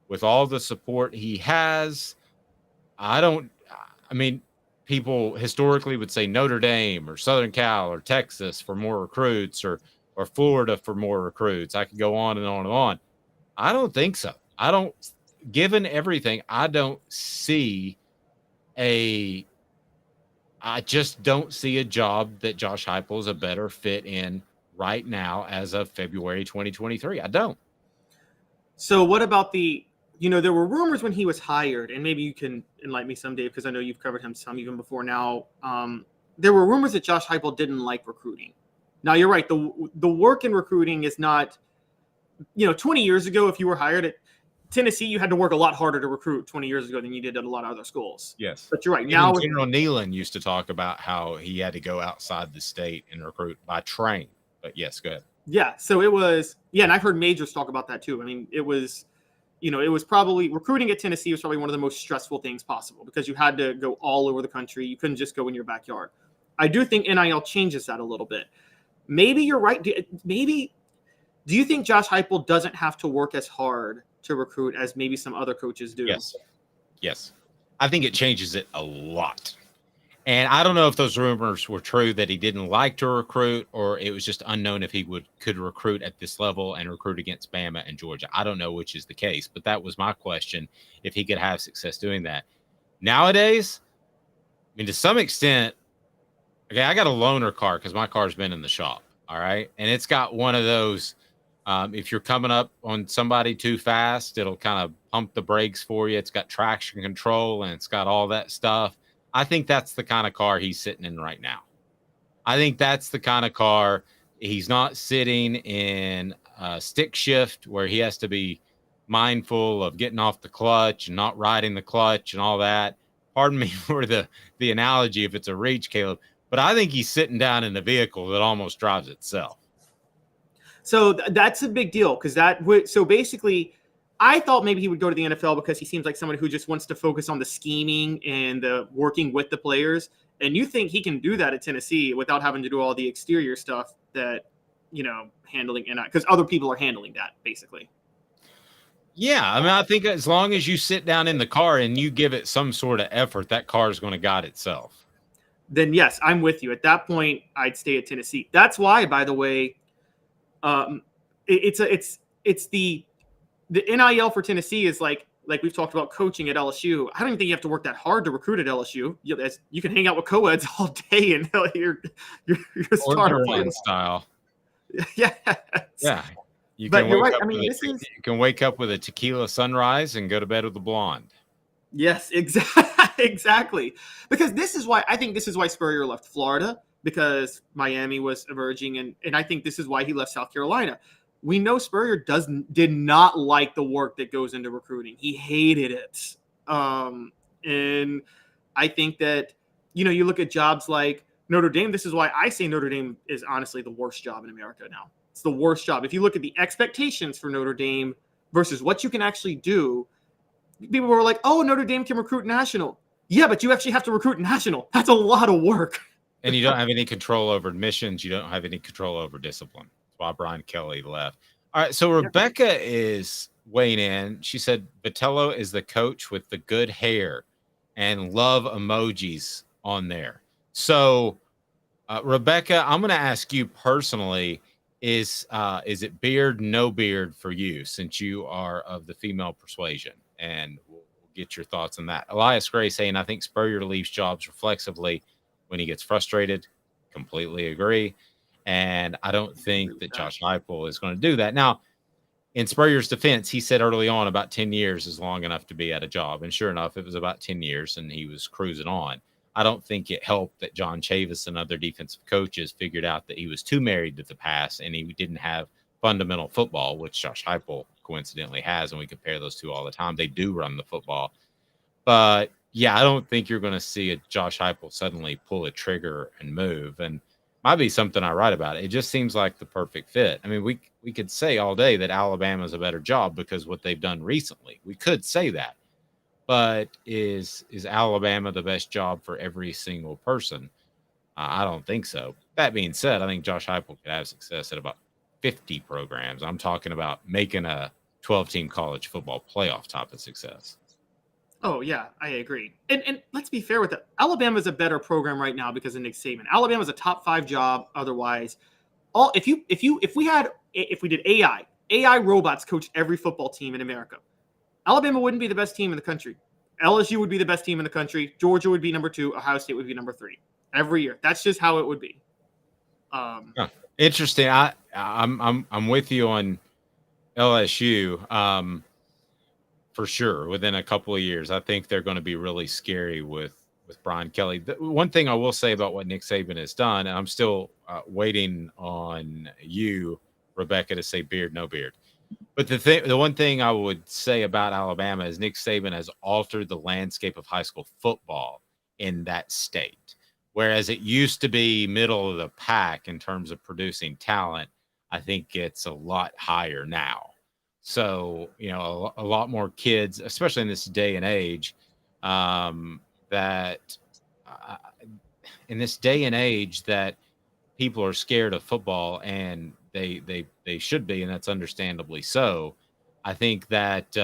with all the support he has, people historically would say Notre Dame or Southern Cal or Texas for more recruits or Florida for more recruits. I could go on and on and on. I don't think so. Given everything, I just don't see a job that Josh Heupel is a better fit in right now as of February 2023. I don't. So what about there were rumors when he was hired, and maybe you can enlighten me some, Dave, because I know you've covered him some even before now. There were rumors that Josh Heupel didn't like recruiting. Now, you're right. The work in recruiting is not, 20 years ago, if you were hired at Tennessee, you had to work a lot harder to recruit 20 years ago than you did at a lot of other schools. Yes. But you're right. Even Now, General Nealon used to talk about how he had to go outside the state and recruit by train. But yes, go ahead. Yeah. So it was, and I've heard majors talk about that too. It was probably recruiting at Tennessee was probably one of the most stressful things possible because you had to go all over the country. You couldn't just go in your backyard. I do think NIL changes that a little bit. maybe you're right. Do you think Josh Heupel doesn't have to work as hard to recruit as maybe some other coaches do? Yes. I think it changes it a lot. And I don't know if those rumors were true that he didn't like to recruit, or it was just unknown if he could recruit at this level and recruit against Bama and Georgia. I don't know which is the case, but that was my question, if he could have success doing that. Nowadays, I mean, to some extent, okay, I got a loaner car because my car's been in the shop, all right? And it's got one of those, if you're coming up on somebody too fast, it'll kind of pump the brakes for you. It's got traction control, and it's got all that stuff. I think that's the kind of car he's sitting in right now. I think that's the kind of car he's not sitting in a stick shift where he has to be mindful of getting off the clutch and not riding the clutch and all that. Pardon me for the analogy if it's a reach, Caleb, but I think he's sitting down in a vehicle that almost drives itself. So that's a big deal because so basically I thought maybe he would go to the NFL because he seems like somebody who just wants to focus on the scheming and the working with the players. And you think he can do that at Tennessee without having to do all the exterior stuff that, handling, because other people are handling that basically. Yeah. I mean, I think as long as you sit down in the car and you give it some sort of effort, that car is going to guide itself. Then yes, I'm with you. At that point, I'd stay at Tennessee. That's why, by the way, it's the NIL for Tennessee is like we've talked about coaching at LSU. I don't even think you have to work that hard to recruit at LSU. You can hang out with co-eds all day and you're a star player style. Yeah. You but can you're wake right. up I mean, you can wake up with a tequila sunrise and go to bed with a blonde. Yes, exactly. Because this is why Spurrier left Florida, because Miami was emerging, and I think this is why he left South Carolina. We know Spurrier did not like the work that goes into recruiting. He hated it. And I think that, you look at jobs like Notre Dame. This is why I say Notre Dame is honestly the worst job in America now. It's the worst job. If you look at the expectations for Notre Dame versus what you can actually do, people were like, oh, Notre Dame can recruit national. Yeah, but you actually have to recruit national. That's a lot of work. And you don't have any control over admissions. You don't have any control over discipline. That's why Brian Kelly left. All right, so Rebecca is weighing in. She said Vitello is the coach with the good hair and love emojis on there. So, Rebecca, I'm going to ask you personally, is it beard, no beard for you, since you are of the female persuasion? And we'll get your thoughts on that. Elias Gray saying, I think Spurrier leaves jobs reflexively when he gets frustrated. Completely agree. And I don't think that Josh Heupel is going to do that. Now, in Spurrier's defense, he said early on about 10 years is long enough to be at a job. And sure enough, it was about 10 years and he was cruising on. I don't think it helped that John Chavis and other defensive coaches figured out that he was too married to the pass and he didn't have fundamental football, which Josh Heupel coincidentally has. And we compare those two all the time. They do run the football. But yeah, I don't think you're going to see a Josh Heupel suddenly pull a trigger and move. And might be something I write about. It just seems like the perfect fit. I mean, we could say all day that Alabama's a better job because what they've done recently. We could say that. But is Alabama the best job for every single person? I don't think so. That being said, I think Josh Heupel could have success at about 50 programs. I'm talking about making a 12-team college football playoff type of success. Oh, yeah, I agree. And let's be fair with it. Alabama's a better program right now because of Nick Saban. Alabama's a top 5 job otherwise. If we did AI robots coach every football team in America, Alabama wouldn't be the best team in the country. LSU would be the best team in the country. Georgia would be number 2. Ohio State would be number 3 every year. That's just how it would be. Interesting. I'm with you on LSU. For sure, within a couple of years, I think they're going to be really scary with Brian Kelly. The one thing I will say about what Nick Saban has done, and I'm still waiting on you, Rebecca, to say beard, no beard. But the one thing I would say about Alabama is Nick Saban has altered the landscape of high school football in that state. Whereas it used to be middle of the pack in terms of producing talent, I think it's a lot higher now. So, a lot more kids, especially in this day and age, that people are scared of football, and they should be, and that's understandably so. I think that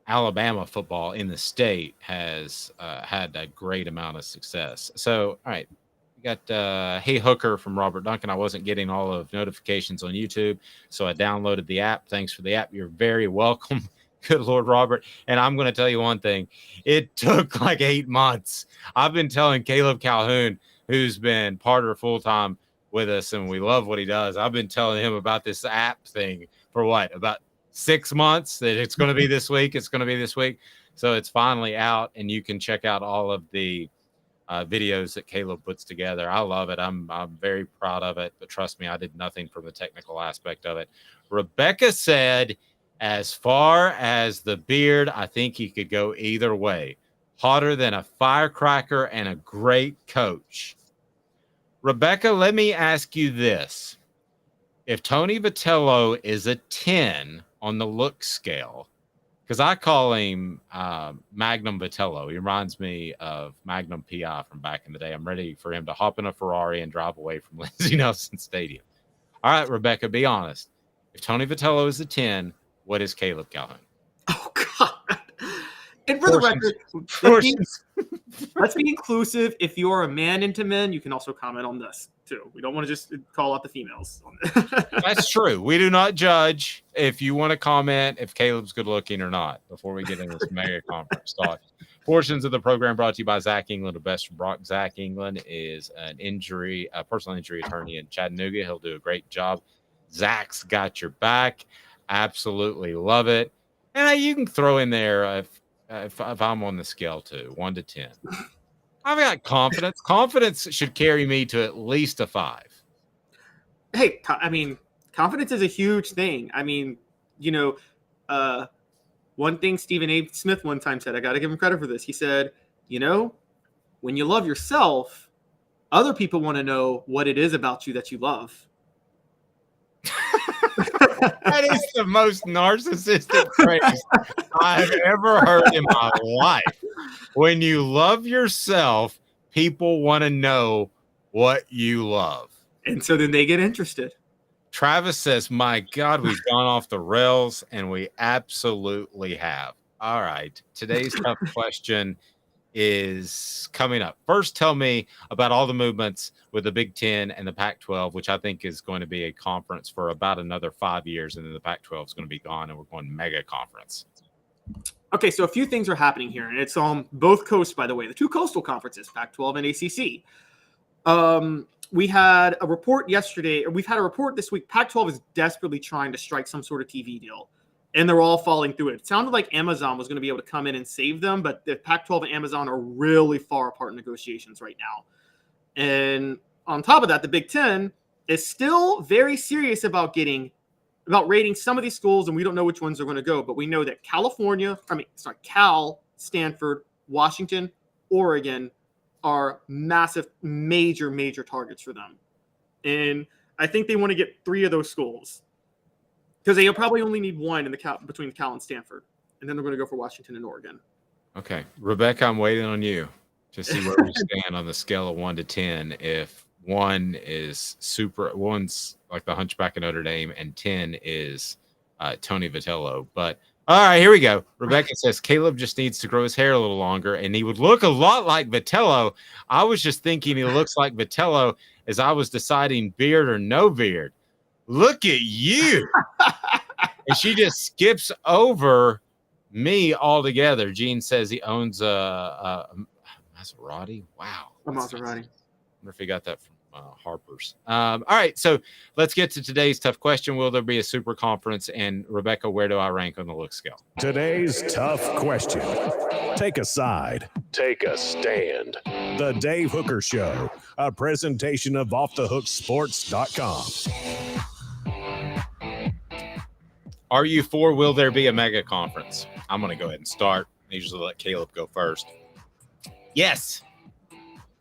Alabama football in the state has had a great amount of success. So, all right, we got Hey Hooker from Robert Duncan. I wasn't getting all of notifications on YouTube, so I downloaded the app. Thanks for the app. You're very welcome. Good Lord, Robert. And I'm going to tell you one thing. It took like 8 months. I've been telling Caleb Calhoun, who's been part or full-time with us, and we love what he does. I've been telling him about this app thing for what, about 6 months, that it's going to be this week. It's going to be this week. So it's finally out, and you can check out all of the videos that Caleb puts together. I love it. I'm very proud of it, but trust me, I did nothing from the technical aspect of it. Rebecca said, as far as the beard, I think he could go either way. Hotter than a firecracker and a great coach. Rebecca, let me ask you this. If Tony Vitello is a 10 on the look scale, because I call him Magnum Vitello. He reminds me of Magnum PI from back in the day. I'm ready for him to hop in a Ferrari and drive away from Lindsey Nelson Stadium. All right, Rebecca, be honest. If Tony Vitello is a 10, what is Caleb Calhoun? Oh, God. And for the record, let's be inclusive. If you're a man into men, you can also comment on this, too. We don't want to just call out the females. That's true. We do not judge if you want to comment if Caleb's good looking or not before we get into this mega conference talk. Portions of the program brought to you by Zach England of Best from Brock. Zach England is a personal injury attorney in Chattanooga. He'll do a great job. Zach's got your back. Absolutely love it. And you can throw in there if I'm on the scale too, 1 to 10. I've got confidence. Confidence should carry me to at least a 5. Hey, I mean, confidence is a huge thing. I mean, one thing Stephen A. Smith one time said, I got to give him credit for this. He said, when you love yourself, other people want to know what it is about you that you love. That is the most narcissistic phrase I've ever heard in my life. When you love yourself, people want to know what you love. And so then they get interested. Travis says, my God, we've gone off the rails, and we absolutely have. All right. Today's tough question is coming up. First, tell me about all the movements with the Big Ten and the Pac-12, which I think is going to be a conference for about another 5 years, and then the Pac-12 is going to be gone, and we're going mega conference. Okay, so a few things are happening here, and it's on both coasts, by the way, the two coastal conferences, Pac-12 and ACC. We had a report yesterday, or we've had a report this week. Pac-12 is desperately trying to strike some sort of TV deal, and they're all falling through it. It sounded like Amazon was going to be able to come in and save them, but the Pac-12 and Amazon are really far apart in negotiations right now. And on top of that, the Big Ten is still very serious about rating some of these schools, and we don't know which ones are going to go, but we know that Cal, Stanford, Washington, Oregon are massive, major targets for them. And I think they want to get 3 of those schools because they'll probably only need one in between Cal and Stanford. And then they're going to go for Washington and Oregon. Okay. Rebecca, I'm waiting on you to see where we stand on the scale of 1 to 10. If 1 is one's like the Hunchback of Notre Dame, and 10 is Tony Vitello. But all right, here we go. Rebecca says Caleb just needs to grow his hair a little longer, and he would look a lot like Vitello. I was just thinking he looks like Vitello as I was deciding beard or no beard. Look at you. And she just skips over me altogether. Gene says he owns a Maserati. Wow. A Maserati. I wonder if he got that from Harper's. All right, so let's get to today's tough question. Will there be a super conference? And Rebecca, where do I rank on the look scale? Today's tough question. Take a side. Take a stand. The Dave Hooker Show, a presentation of offthehooksports.com. Are you for will there be a mega conference? I'm going to go ahead and start. I usually let Caleb go first. Yes.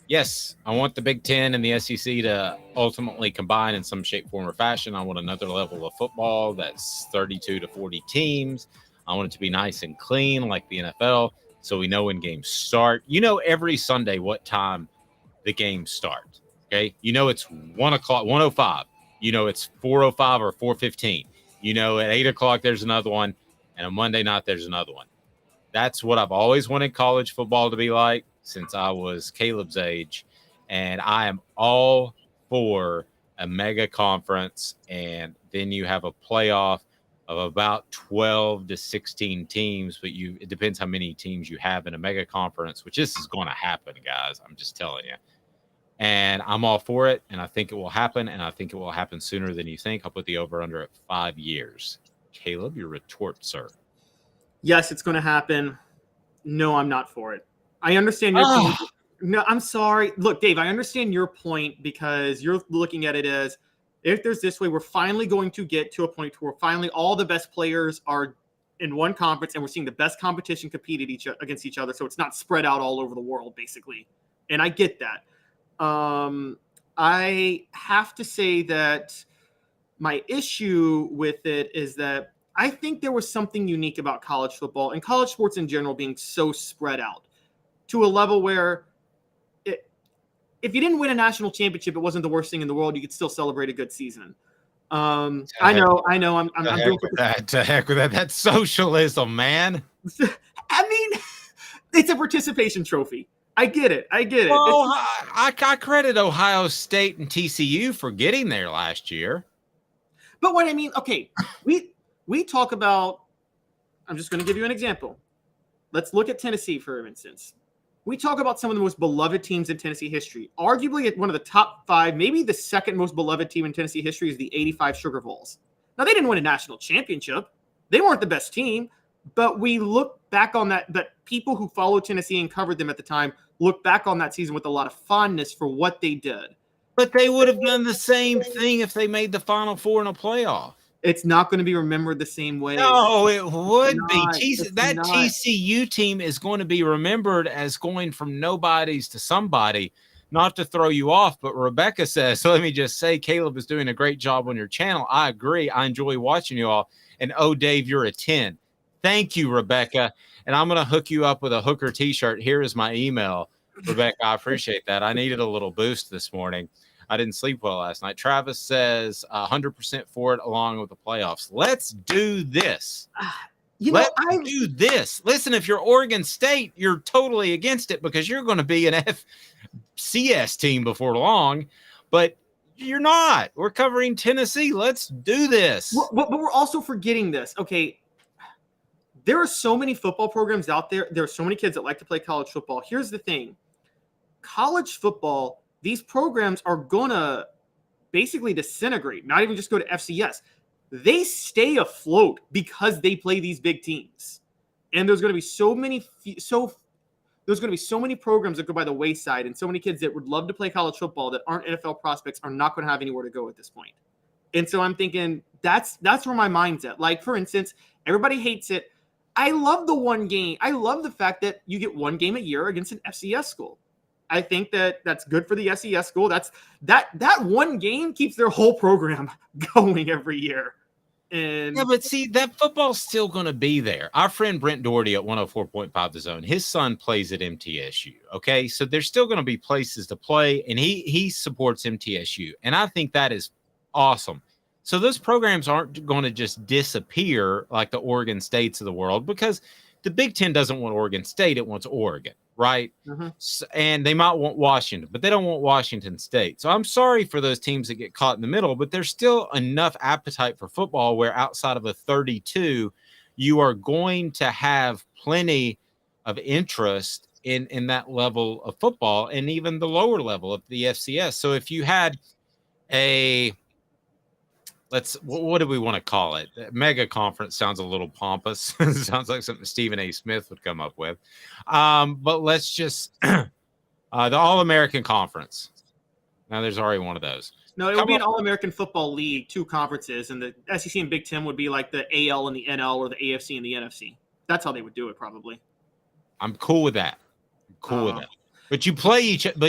Yes, I want the Big Ten and the SEC to ultimately combine in some shape, form, or fashion. I want another level of football that's 32 to 40 teams. I want it to be nice and clean like the NFL so we know when games start. You know every Sunday what time the games start. Okay. You know, it's 1 o'clock, 1:05. You know, it's 4:05 or 4:15. You know, at 8 o'clock, there's another one. And on Monday night, there's another one. That's what I've always wanted college football to be like since I was Caleb's age. And I am all for a mega conference. And then you have a playoff of about 12 to 16 teams. But it depends how many teams you have in a mega conference, which this is going to happen, guys. I'm just telling you. And I'm all for it. And I think it will happen. And I think it will happen sooner than you think. I'll put the over under at 5 years. Caleb, your retort, sir. Yes, it's going to happen. No, I'm not for it. I understand your point. No, I'm sorry. Look, Dave, I understand your point because you're looking at it as if there's this way, we're finally going to get to a point where finally all the best players are in one conference and we're seeing the best competition compete against each other. So it's not spread out all over the world, basically. And I get that. I have to say that my issue with it is that I think there was something unique about college football and college sports in general being so spread out to a level where if you didn't win a national championship, it wasn't the worst thing in the world. You could still celebrate a good season. I know. I'm doing that. To heck with that. That's socialism, man. I mean, it's a participation trophy. I get it. Well, I credit Ohio State and TCU for getting there last year. But what I mean, okay, we talk about, I'm just going to give you an example. Let's look at Tennessee, for instance. We talk about some of the most beloved teams in Tennessee history. Arguably, one of the top 5, maybe the second most beloved team in Tennessee history is the '85 Sugar Vols. Now, they didn't win a national championship. They weren't the best team, but we look back on that. But people who followed Tennessee and covered them at the time look back on that season with a lot of fondness for what they did. But they would have done the same thing if they made the Final Four in a playoff. It's not going to be remembered the same way. No, it would be. TCU team is going to be remembered as going from nobodies to somebody, not to throw you off. But Rebecca says, so let me just say, Caleb is doing a great job on your channel. I agree. I enjoy watching you all. And, oh, Dave, you're a 10. Thank you, Rebecca. And I'm going to hook you up with a Hooker t-shirt. Here is my email. Rebecca, I appreciate that. I needed a little boost this morning. I didn't sleep well last night. Travis says 100% for it along with the playoffs. Let's do this. Let's do this. Listen, if you're Oregon State, you're totally against it because you're going to be an FCS team before long, but you're not. We're covering Tennessee. Let's do this. But we're also forgetting this. Okay, there are so many football programs out there. There are so many kids that like to play college football. Here's the thing. College football, these programs are going to basically disintegrate, not even just go to FCS. They stay afloat because they play these big teams. And there's going to be so many programs that go by the wayside, and so many kids that would love to play college football that aren't NFL prospects are not going to have anywhere to go at this point. And so I'm thinking that's where my mind's at. Like, for instance, everybody hates it. I love the one game. I love the fact that you get one game a year against an FCS school. I think that's good for the SES school. That one game keeps their whole program going every year. And yeah, but see, that football's still going to be there. Our friend Brent Doherty at 104.5 The Zone, his son plays at MTSU. Okay, so there's still going to be places to play, and he supports MTSU, and I think that is awesome. So those programs aren't going to just disappear like the Oregon States of the world, because the Big Ten doesn't want Oregon State; it wants Oregon. Right. Mm-hmm. And they might want Washington, but they don't want Washington State. So I'm sorry for those teams that get caught in the middle, but there's still enough appetite for football where outside of a 32, you are going to have plenty of interest in that level of football and even the lower level of the FCS. So if you had what do we want to call it? Mega conference sounds a little pompous. Sounds like something Stephen A. Smith would come up with. But let's just the All-American Conference. Now there's already one of those. No, it would be an All-American Football League, 2 conferences, and the SEC and Big Ten would be like the AL and the NL or the AFC and the NFC. That's how they would do it, probably. I'm cool with that. With that. But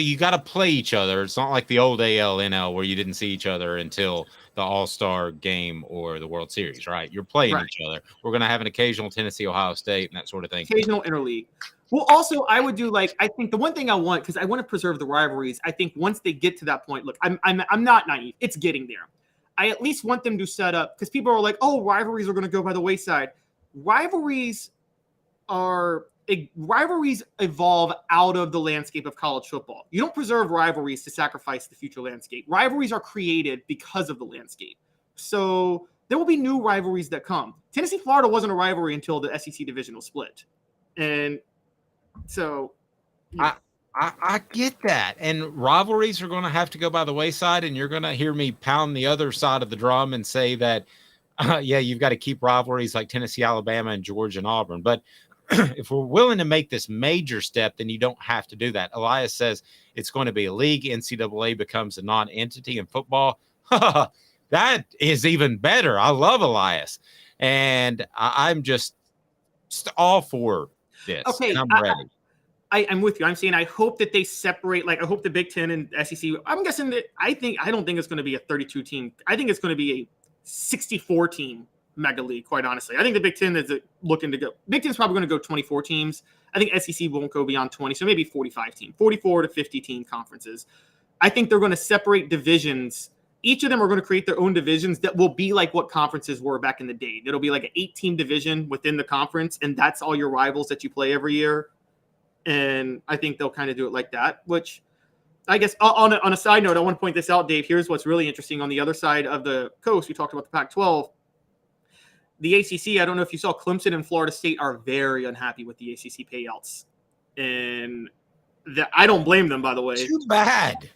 you got to play each other. It's not like the old AL, NL where you didn't see each other until the All-Star game or the World Series, right? You're playing each other. We're going to have an occasional Tennessee, Ohio State, and that sort of thing. Occasional interleague. Well, also, I would do I think the one thing I want, because I want to preserve the rivalries. I think once they get to that point, look, I'm not naive. It's getting there. I at least want them to set up, because people are like, oh, rivalries are going to go by the wayside. Rivalries evolve out of the landscape of college football. You don't preserve rivalries to sacrifice the future landscape. Rivalries are created because of the landscape. So there will be new rivalries that come. Tennessee-Florida wasn't a rivalry until the SEC divisional split. And so I get that. And rivalries are going to have to go by the wayside, and you're going to hear me pound the other side of the drum and say that, you've got to keep rivalries like Tennessee, Alabama, and Georgia and Auburn. But if we're willing to make this major step, then you don't have to do that. Elias says it's going to be a league. NCAA becomes a non-entity in football. That is even better. I love Elias. And I'm just all for this. Okay, and I'm ready. I'm with you. I'm saying I hope that they separate. I hope the Big Ten and SEC. I'm guessing that I don't think it's going to be a 32 team. I think it's going to be a 64 team mega league. Quite honestly, I think the Big Ten is looking to go. Big Ten's probably going to go 24 teams. I think SEC won't go beyond 20, so maybe 45 team, 44 to 50 team conferences. I think they're going to separate divisions. Each of them are going to create their own divisions that will be like what conferences were back in the day. It'll be like an 8-team division within the conference, and that's all your rivals that you play every year. And I think they'll kind of do it like that, which I guess on a side note, I want to point this out, Dave. Here's what's really interesting. On the other side of the coast, we talked about the Pac-12. The ACC, I don't know if you saw, Clemson and Florida State are very unhappy with the ACC payouts. And I don't blame them, by the way. Too bad.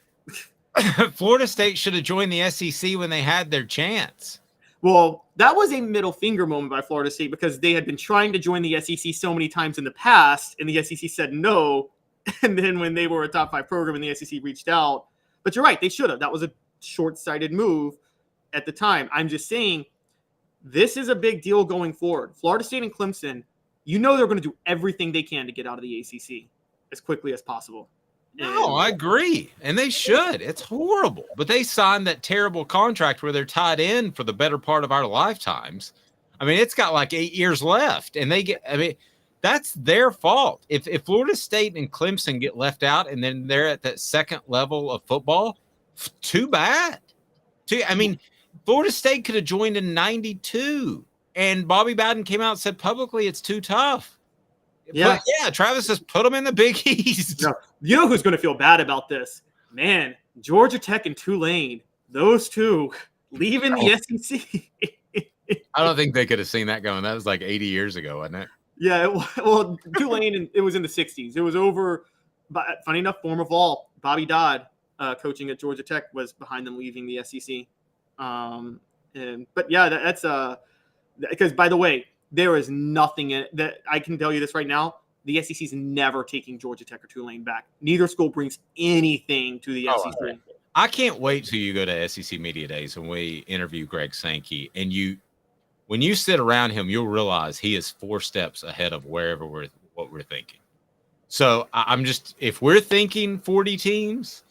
Florida State should have joined the SEC when they had their chance. Well, that was a middle finger moment by Florida State because they had been trying to join the SEC so many times in the past, and the SEC said no. And then when they were a top 5 program and the SEC reached out. But you're right, they should have. That was a short-sighted move at the time. I'm just saying this is a big deal going forward. Florida State and Clemson, they're going to do everything they can to get out of the ACC as quickly as possible. No, I agree. And they should. It's horrible. But they signed that terrible contract where they're tied in for the better part of our lifetimes. I mean, it's got like 8 years left. And that's their fault. If Florida State and Clemson get left out and then they're at that second level of football, too bad. Florida State could have joined in 92. And Bobby Bowden came out and said publicly it's too tough. Yeah, Travis has put them in the Big East. No, you know who's going to feel bad about this? Man, Georgia Tech and Tulane, those two leaving the SEC. I don't think they could have seen that going. That was like 80 years ago, wasn't it? Yeah, well, Tulane, it was in the 60s. It was over, but funny enough, former Vol, Bobby Dodd, coaching at Georgia Tech, was behind them leaving the SEC. But yeah, that's because, by the way, there is nothing in it that I can tell you this right now. The SEC is never taking Georgia Tech or Tulane back. Neither school brings anything to the SEC. Right. I can't wait till you go to SEC Media Days and we interview Greg Sankey. And when you sit around him, you'll realize he is 4 steps ahead of what we're thinking. So if we're thinking 40 teams,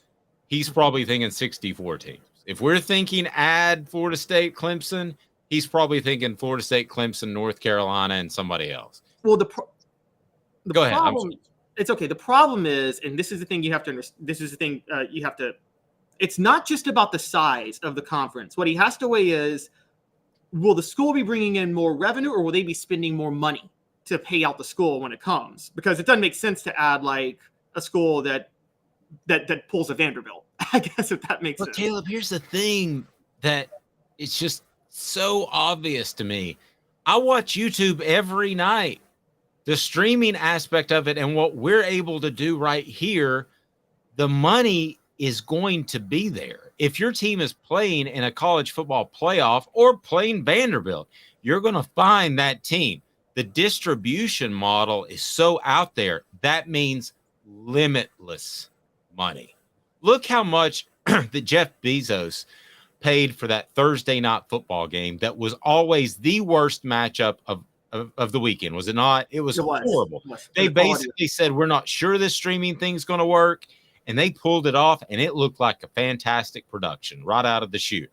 he's probably thinking 64 teams. If we're thinking add Florida State, Clemson, he's probably thinking Florida State, Clemson, North Carolina, and somebody else. Well, go ahead. It's okay. The problem is, and this is the thing you have to understand. This is the thing you have to. It's not just about the size of the conference. What he has to weigh is, will the school be bringing in more revenue, or will they be spending more money to pay out the school when it comes? Because it doesn't make sense to add like a school that pulls a Vanderbilt. I guess if that makes sense. Caleb, here's the thing that it's just so obvious to me. I watch YouTube every night. The streaming aspect of it and what we're able to do right here, the money is going to be there. If your team is playing in a college football playoff or playing Vanderbilt, you're going to find that team. The distribution model is so out there. That means limitless money. Look how much that Jeff Bezos paid for that Thursday night football game that was always the worst matchup of the weekend, was it not? It was horrible. They basically said, we're not sure this streaming thing's going to work, and they pulled it off, and it looked like a fantastic production right out of the chute.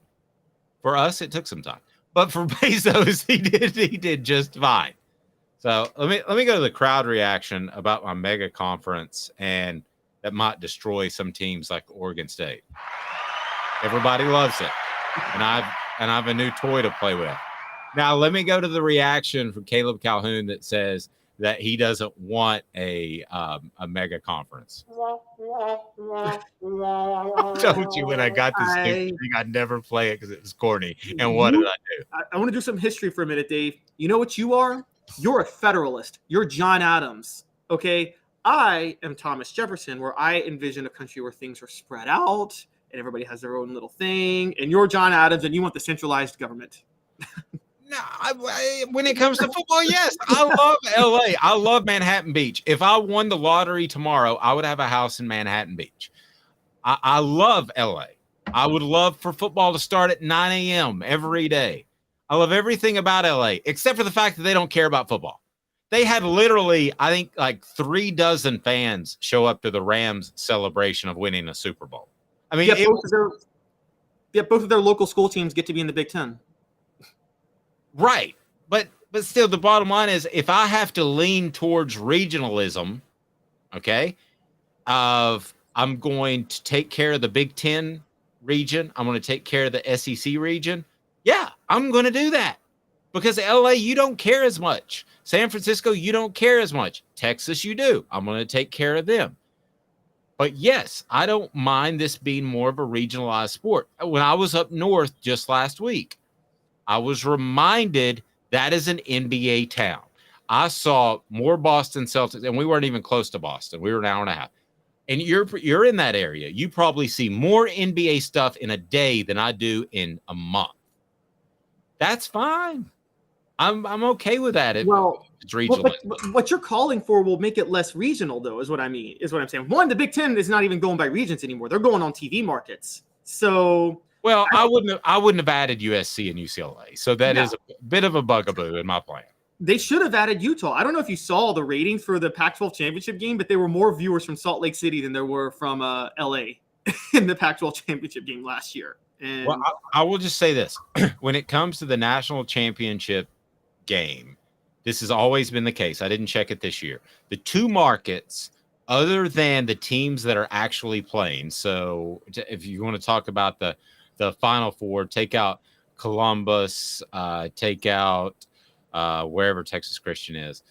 For us, it took some time. But for Bezos, he did just fine. So let me go to the crowd reaction about my mega conference, and that might destroy some teams like Oregon State. Everybody loves it, and I have a new toy to play with. Now let me go to the reaction from Caleb Calhoun that says that he doesn't want a mega conference. I told you when I got this thing, I'd never play it because it was corny. And what did I do? I want to do some history for a minute, Dave. You know what you are? You're a Federalist. You're John Adams. Okay. I am Thomas Jefferson, where I envision a country where things are spread out and everybody has their own little thing. And you're John Adams, and you want the centralized government. No, when it comes to football, yes, I love LA. I love Manhattan Beach. If I won the lottery tomorrow, I would have a house in Manhattan Beach. I love LA. I would love for football to start at 9 a.m. every day. I love everything about LA, except for the fact that they don't care about football. They had literally, I think, like 36 fans show up to the Rams celebration of winning a Super Bowl. I mean, both of their local school teams get to be in the Big Ten. Right. But still, the bottom line is, if I have to lean towards regionalism, okay, I'm going to take care of the Big Ten region. I'm going to take care of the SEC region. Yeah, I'm going to do that because LA, you don't care as much. San Francisco, you don't care as much. Texas, you do. I'm going to take care of them. But yes, I don't mind this being more of a regionalized sport. When I was up north just last week, I was reminded that is an NBA town. I saw more Boston Celtics, and we weren't even close to Boston. We were an hour and a half. And you're in that area. You probably see more NBA stuff in a day than I do in a month. That's fine. I'm okay with that. It's regional. But what you're calling for will make it less regional, though, is what I'm saying. One, the Big Ten is not even going by regions anymore. They're going on TV markets. So, well, I wouldn't have added USC and UCLA. So that is a bit of a bugaboo in my plan. They should have added Utah. I don't know if you saw the ratings for the Pac-12 championship game, but there were more viewers from Salt Lake City than there were from LA in the Pac-12 championship game last year. And well, I will just say this. When it comes to the national championship game, this has always been the case. I didn't check it this year. The two markets, other than the teams that are actually playing, so if you want to talk about the Final Four, take out Columbus, take out wherever Texas Christian is,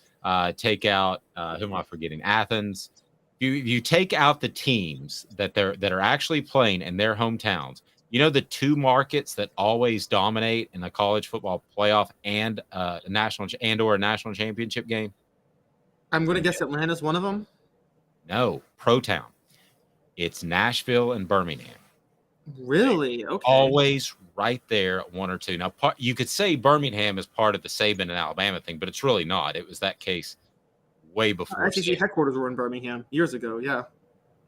take out who am I forgetting? Athens. You take out the teams that are actually playing in their hometowns. You know, the two markets that always dominate in the college football playoff and a national championship game. I'm going to guess Atlanta's one of them. No, Pro Town. It's Nashville and Birmingham. Really? Okay. Always right there, one or two. Now, you could say Birmingham is part of the Saban and Alabama thing, but it's really not. It was that case way before. SEC headquarters were in Birmingham years ago. Yeah.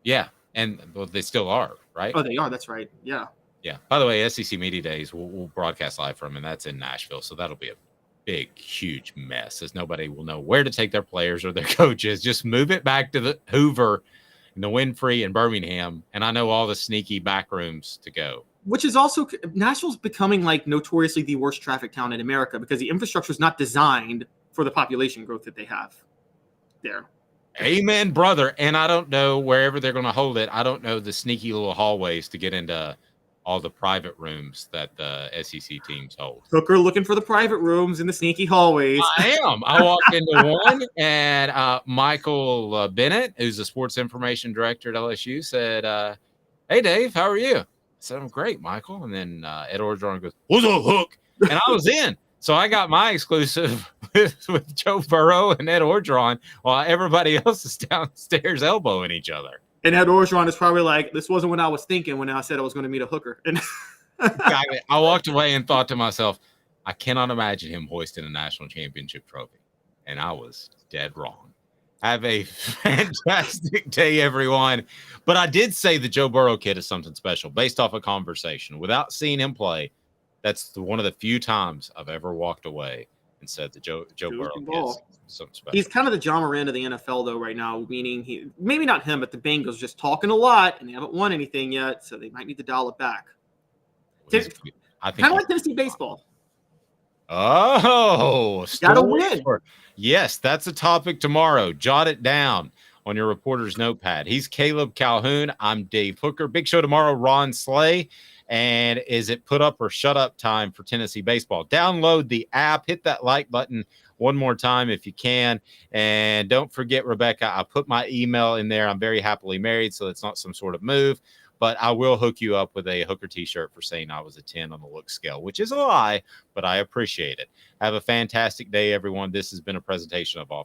Yeah, and well, they still are, right? Oh, they are. That's right. Yeah. Yeah. By the way, SEC Media Days, we'll broadcast live from, and that's in Nashville. So that'll be a big, huge mess, as nobody will know where to take their players or their coaches. Just move it back to the Hoover and the Winfrey and Birmingham, and I know all the sneaky back rooms to go. Which is also, Nashville's becoming like notoriously the worst traffic town in America because the infrastructure is not designed for the population growth that they have there. Amen, brother. And I don't know wherever they're going to hold it. I don't know the sneaky little hallways to get into all the private rooms that the SEC teams hold. Hooker looking for the private rooms in the sneaky hallways. I am. I walked into one, and Michael Bennett, who's the sports information director at LSU, said, "Hey, Dave, how are you?" I said, "I'm great, Michael." And then Ed Orgeron goes, "What's up, Hook?" And I was in. So I got my exclusive with Joe Burrow and Ed Orgeron while everybody else is downstairs elbowing each other. And Ed Orgeron is probably like, this wasn't what I was thinking when I said I was going to meet a hooker. And I walked away and thought to myself, I cannot imagine him hoisting a national championship trophy. And I was dead wrong. Have a fantastic day, everyone. But I did say the Joe Burrow kid is something special based off a conversation. Without seeing him play, that's one of the few times I've ever walked away and said that Joe Burrow is something special. He's kind of the John Moran of the NFL, though, right now, meaning maybe not him, but the Bengals just talking a lot, and they haven't won anything yet, so they might need to dial it back. Kind of like Tennessee baseball. Oh, gotta win. Yes, that's a topic tomorrow. Jot it down on your reporter's notepad. He's Caleb Calhoun. I'm Dave Hooker. Big show tomorrow, Ron Slay. And is it put up or shut up time for Tennessee baseball? Download the app. Hit that like button one more time if you can. And don't forget, Rebecca, I put my email in there. I'm very happily married, so it's not some sort of move. But I will hook you up with a Hooker t-shirt for saying I was a 10 on the look scale, which is a lie, but I appreciate it. Have a fantastic day, everyone. This has been a presentation of Off